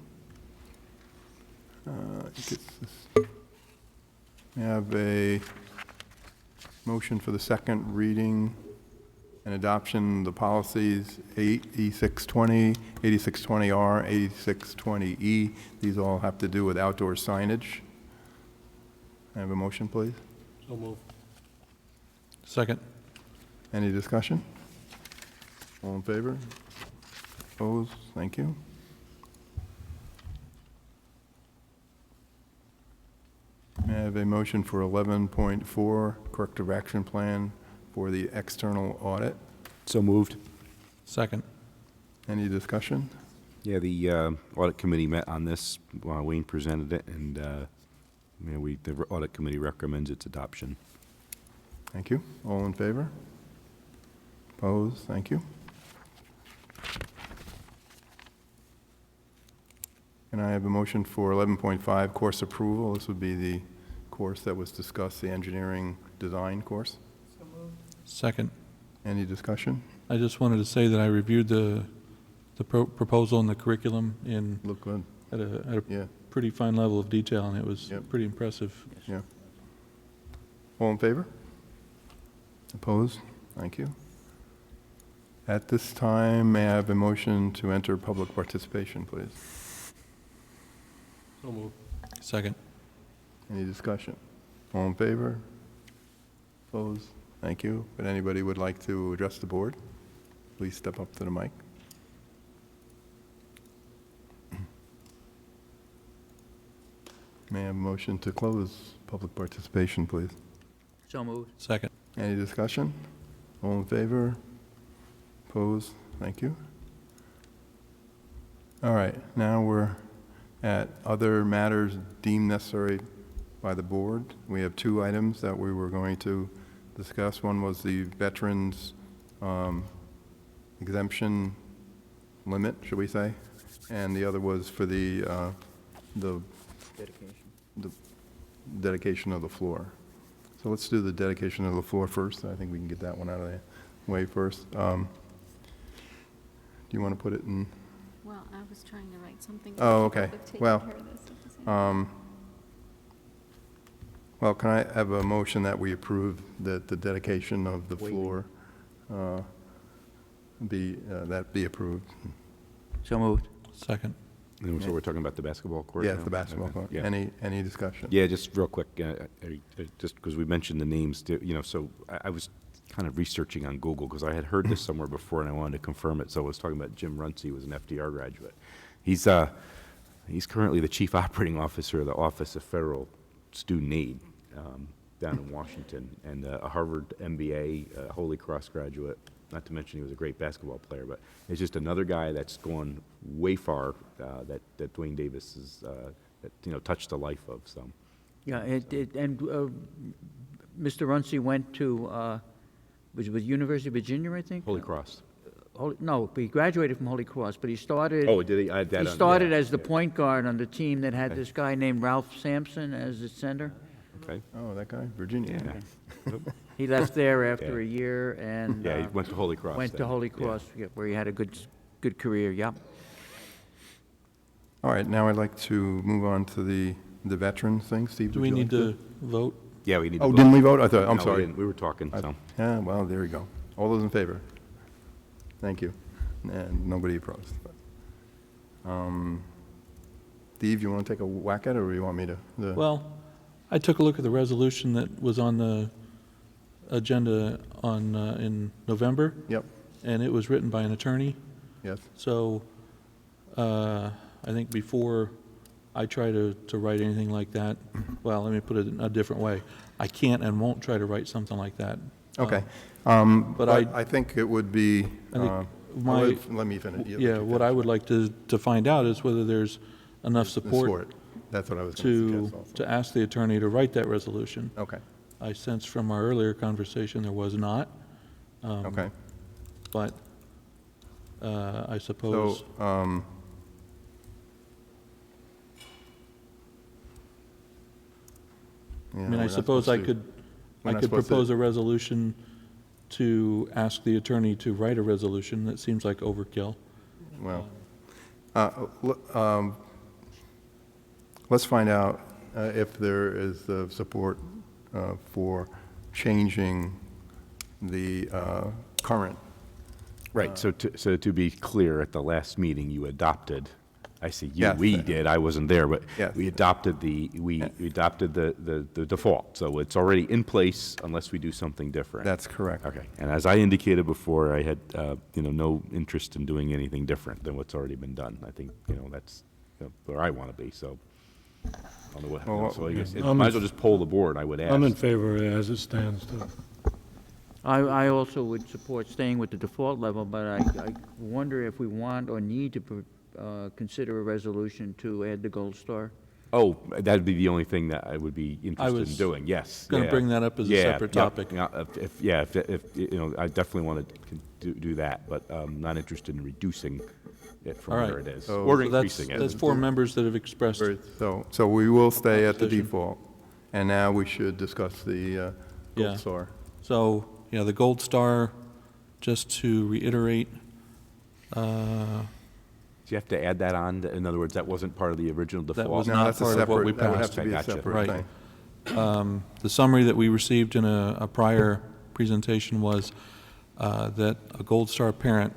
A: May I have a motion for the second reading and adoption of the policies 8620, 8620R, 8620E. These all have to do with outdoor signage. May I have a motion, please?
B: So moved.
F: Second.
A: Any discussion? All in favor? Opposed? Thank you. May I have a motion for 11.4, corrective action plan for the external audit?
C: So moved.
F: Second.
A: Any discussion?
C: Yeah, the audit committee met on this. Wayne presented it, and the audit committee recommends its adoption.
A: Thank you. All in favor? Opposed? Thank you. Can I have a motion for 11.5, course approval? This would be the course that was discussed, the engineering design course.
F: Second.
A: Any discussion?
F: I just wanted to say that I reviewed the proposal and the curriculum in
A: Look good.
F: at a
A: Yeah.
F: pretty fine level of detail, and it was
A: Yep.
F: pretty impressive.
A: Yeah. All in favor? Opposed? Thank you. At this time, may I have a motion to enter public participation, please?
B: So moved.
F: Second.
A: Any discussion? All in favor? Opposed? Thank you. Would anybody would like to address the board? Please step up to the mic. May I have a motion to close public participation, please?
L: So moved.
F: Second.
A: Any discussion? All in favor? Opposed? Thank you. All right, now we're at other matters deemed necessary by the board. We have two items that we were going to discuss. One was the veterans exemption limit, should we say? And the other was for the dedication of the floor. So let's do the dedication of the floor first. I think we can get that one out of the way first. Do you want to put it in?
N: Well, I was trying to write something.
A: Oh, okay.
N: Of taking
A: Well,
N: care of this at the same time.
A: Well, can I have a motion that we approve that the dedication of the floor that be approved?
L: So moved.
F: Second.
C: And so we're talking about the basketball court
A: Yes,
C: now?
A: the basketball
C: Okay.
A: court.
C: Yeah.
A: Any discussion?
C: Yeah, just real quick, just because we mentioned the names, so I was kind of researching on Google, because I had heard this somewhere before, and I wanted to confirm it. So I was talking about Jim Runcie, who was an FDR graduate. He's currently the Chief Operating Officer of the Office of Federal Student Aid down in Washington, and a Harvard MBA, Holy Cross graduate. Not to mention he was a great basketball player, but it's just another guy that's gone way far that Dwayne Davis has touched the life of. So.
L: Yeah, and Mr. Runcie went to, was it University of Virginia, I think?
C: Holy Cross.
L: No, he graduated from Holy Cross, but he started.
C: Oh, did he? I had that
L: He
C: on-
L: started
C: yeah,
L: as the
C: yeah.
L: point guard on the team that had
C: Okay.
L: this guy named Ralph Sampson as the center.
C: Okay.
A: Oh, that guy, Virginia.
C: Yeah.
L: He left there after
C: Yeah.
L: a year and.
C: Yeah, he went to Holy Cross.
L: Went to
C: then.
L: Holy
C: Yeah.
L: Cross, yeah, where he had a good career, yep.
A: All right, now I'd like to move on to the veterans thing. Steve,
F: Do
A: would
F: we
A: you
F: need
A: like
F: to vote?
C: Yeah, we need to
A: Oh,
C: vote.
A: didn't we vote? I thought, I'm
C: No, we
A: sorry.
C: didn't. We were talking, so.
A: Yeah, well, there you go. All those in favor? Thank you. And nobody opposed. Steve, you want to take a whack at it, or you want me to?
F: Well, I took a look at the resolution that was on the agenda in November,
A: Yep,
F: and it was written by an attorney.
A: yes.
F: So I think before I try to write anything like that, well, let me put it in a different way. I can't and won't try to write something like that.
A: Okay.
F: but
A: But I think it would be,
F: I think
A: let me finish.
F: Yeah, what I would like to find out is whether there's enough support
A: That's what I was going to suggest also.
F: to ask the attorney to write that resolution.
A: Okay,
F: I sense from our earlier conversation there was not.
A: okay.
F: But I
A: So,
F: suppose, I mean, I suppose I could propose a resolution to ask the attorney to write a resolution. That seems like overkill.
A: Well, let's find out if there is the support for changing the current.
C: Right, so to be clear, at the last meeting, you adopted, I say you,
A: Yes.
C: we did, I wasn't there, but
A: Yes.
C: we adopted the default. So it's already in place unless we do something different.
A: That's correct.
C: Okay, and as I indicated before, I had, no interest in doing anything different than what's already been done. I think, that's where I want to be, so. I don't know what, so I guess,
B: I'm
C: might
B: in-
C: as well just poll the board, I would ask.
B: I'm in favor as it stands, too.
L: I also would support staying with the default level, but I wonder if we want or need to consider a resolution to add the gold star.
C: Oh, that'd be the only thing that I would be interested in
F: was
C: doing, yes.
F: gonna
C: yeah.
F: bring that up as a
C: Yeah,
F: separate
C: yeah,
F: topic.
C: Yeah, if, I definitely want to do that, but I'm not interested in reducing it from
F: All right.
C: where it is,
A: So-
C: or
F: So
C: increasing it.
F: That's four members that have expressed.
A: So we will stay at the
F: Opposition.
A: default, and now we should discuss the
F: Yeah.
A: gold star.
F: So, the gold star, just to reiterate,
C: you have to add that on? In other words, that wasn't part of the original default?
F: was
A: No,
F: not
A: that's a
F: part of what we
A: separate, that would have
F: passed.
A: to be
C: I
A: a
C: gotcha.
A: separate
F: Right.
A: thing.
F: The summary that we received in a prior presentation was that a Gold Star parent,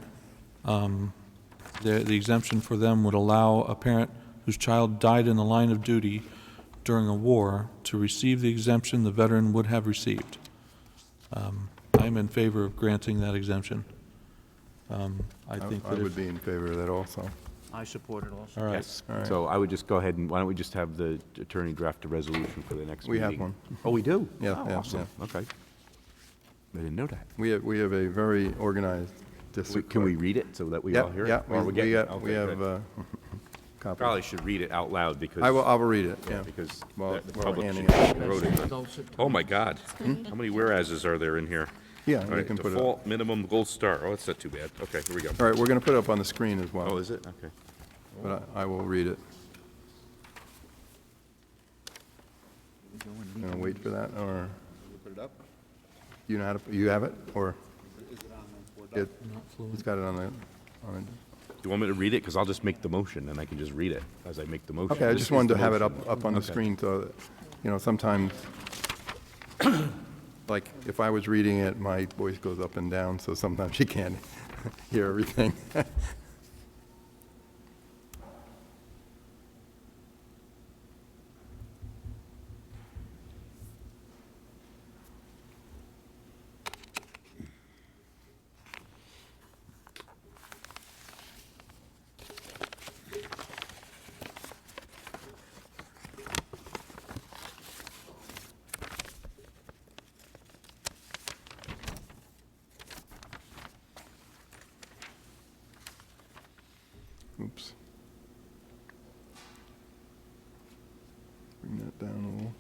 F: the exemption for them would allow a parent whose child died in the line of duty during a war to receive the exemption the veteran would have received. I'm in favor of granting that exemption. I think
A: I
F: that
A: would
F: if,
A: be in favor of that also.
L: I support it also.
F: all right.
C: Yes.
A: All right.
C: So I would just go ahead and, why don't we just have the attorney draft a resolution for the next
A: We
C: meeting?
A: have one.
C: Oh, we do?
A: Yeah,
C: Oh,
A: yeah,
C: awesome. Okay. I didn't know that.
A: We have a very organized district.
C: Can we
A: clerk.
C: read it so that we
A: Yep,
C: all hear it?
A: yeah,
C: Or
A: we
C: getting it?
A: got- we
C: Okay,
A: have
C: good.
A: copies.
C: Probably should read it out loud because.
A: I will read it, yeah.
C: Because
A: Well,
C: the
A: we're
C: public
A: handing
C: should
A: it.
C: know wrote it. Oh, my God. How many whereases are there in here?
A: Yeah,
C: All
A: you
C: right,
A: can put it up.
C: default minimum gold star. Oh, that's not too bad. Okay, here we go.
A: All right, we're going to put it up on the screen as well.
C: Oh, is it? Okay.
A: But I will read it. Going to wait for that, or
E: Put it up?
A: you know how to, you have it, or?
E: Is it on the board doc?
A: It's got it on the,
C: Do you want me to read it? Because I'll just make the motion, and I can just read it as I make the motion.
A: okay, I
C: This
A: just
C: is
A: wanted
C: the
A: to have it
C: motion.
A: up on the
C: Okay.
A: screen, so, that, you know, sometimes, like, if I was reading it, my voice goes up and down, so sometimes you can't hear everything. Oops. Bring that down a little.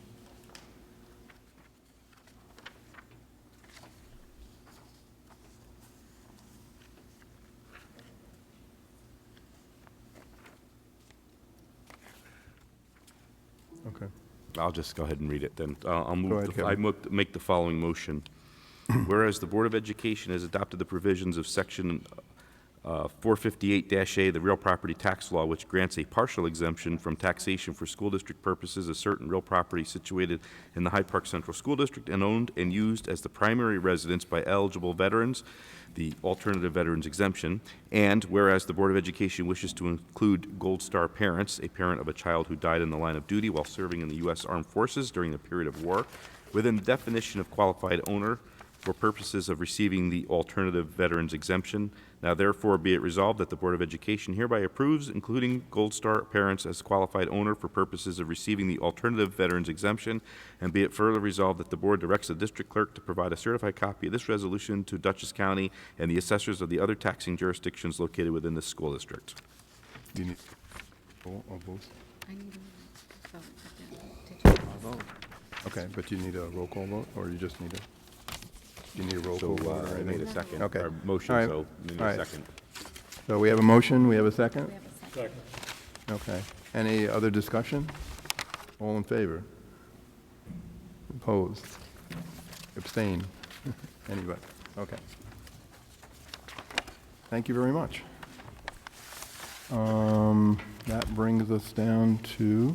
A: Okay.
C: I'll just go ahead and read it then. I'll
A: Go
C: move,
A: ahead,
C: I
A: Kevin.
C: make the following motion. Whereas the Board of Education has adopted the provisions of Section 458-A, the real property tax law, which grants a partial exemption from taxation for school district purposes of certain real property situated in the Hyde Park Central School District and owned and used as the primary residence by eligible veterans, the alternative veterans exemption. And whereas the Board of Education wishes to include Gold Star parents, a parent of a child who died in the line of duty while serving in the U.S. Armed Forces during the period of war, within the definition of qualified owner for purposes of receiving the alternative veterans exemption. Now therefore be it resolved that the Board of Education hereby approves including Gold Star parents as qualified owner for purposes of receiving the alternative veterans exemption, and be it further resolved that the Board directs the district clerk to provide a certified copy of this resolution to Dutchess County and the assessors of the other taxing jurisdictions located within this school district.
A: Do you need a vote?
N: I need a vote. Did you?
A: Okay, but you need a roll call vote, or you just need a, you need a roll
C: So
A: call vote or
C: I made a
A: anything?
C: second,
A: Okay.
C: or motion,
A: All right.
C: so we need
A: All
C: a
A: right.
C: second.
A: So we have a motion, we have a second?
N: We have a second.
A: Okay. Any other discussion? All in favor? Opposed? Abstain? Anybody? Okay. Thank you very much. That brings us down to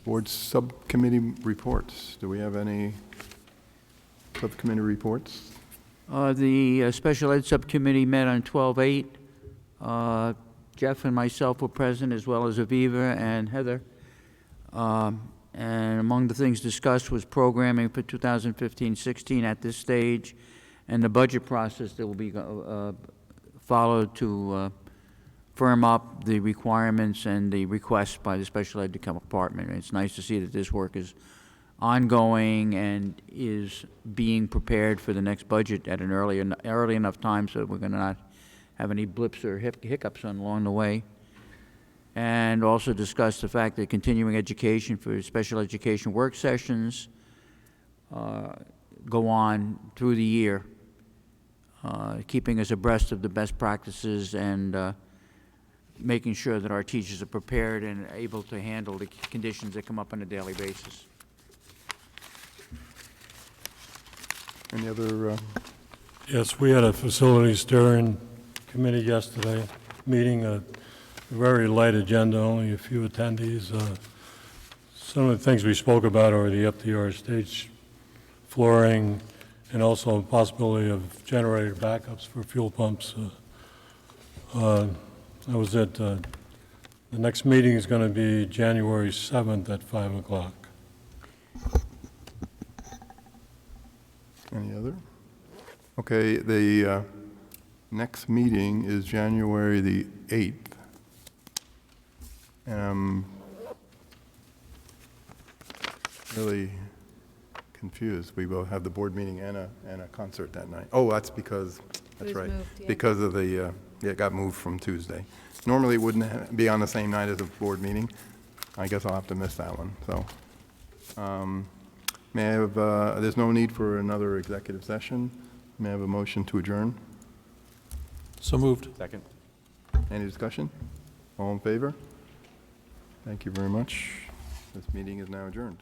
A: board subcommittee reports. Do we have any subcommittee reports?
L: The Special Ed Subcommittee met on 12/8. Jeff and myself were present, as well as Aviva and Heather. And among the things discussed was programming for 2015-16 at this stage, and the budget process that will be followed to firm up the requirements and the requests by the Special Ed Department. It's nice to see that this work is ongoing and is being prepared for the next budget at an early enough time so that we're going to not have any blips or hiccups along the way. And also discuss the fact that continuing education for special education work sessions go on through the year, keeping us abreast of the best practices and making sure that our teachers are prepared and able to handle the conditions that come up on a daily basis.
A: Any other,
B: Yes, we had a facilities during committee yesterday, meeting a very light agenda, only a few attendees. Some of the things we spoke about are the FDR stage flooring and also the possibility of generator backups for fuel pumps. That was it. The next meeting is going to be January 7th at 5 o'clock.
A: Any other? Okay, the next meeting is January the 8th. And I'm really confused. We will have the board meeting and a concert that night. Oh, that's because, that's
K: was
A: right.
K: moved, yeah.
A: Because of the, yeah, it got moved from Tuesday. Normally, it wouldn't be on the same night as a board meeting. I guess I'll have to miss that one, so. May I have, there's no need for another executive session. May I have a motion to adjourn?
F: So moved.
C: Second.
A: Any discussion? All in favor? Thank you very much. This meeting is now adjourned.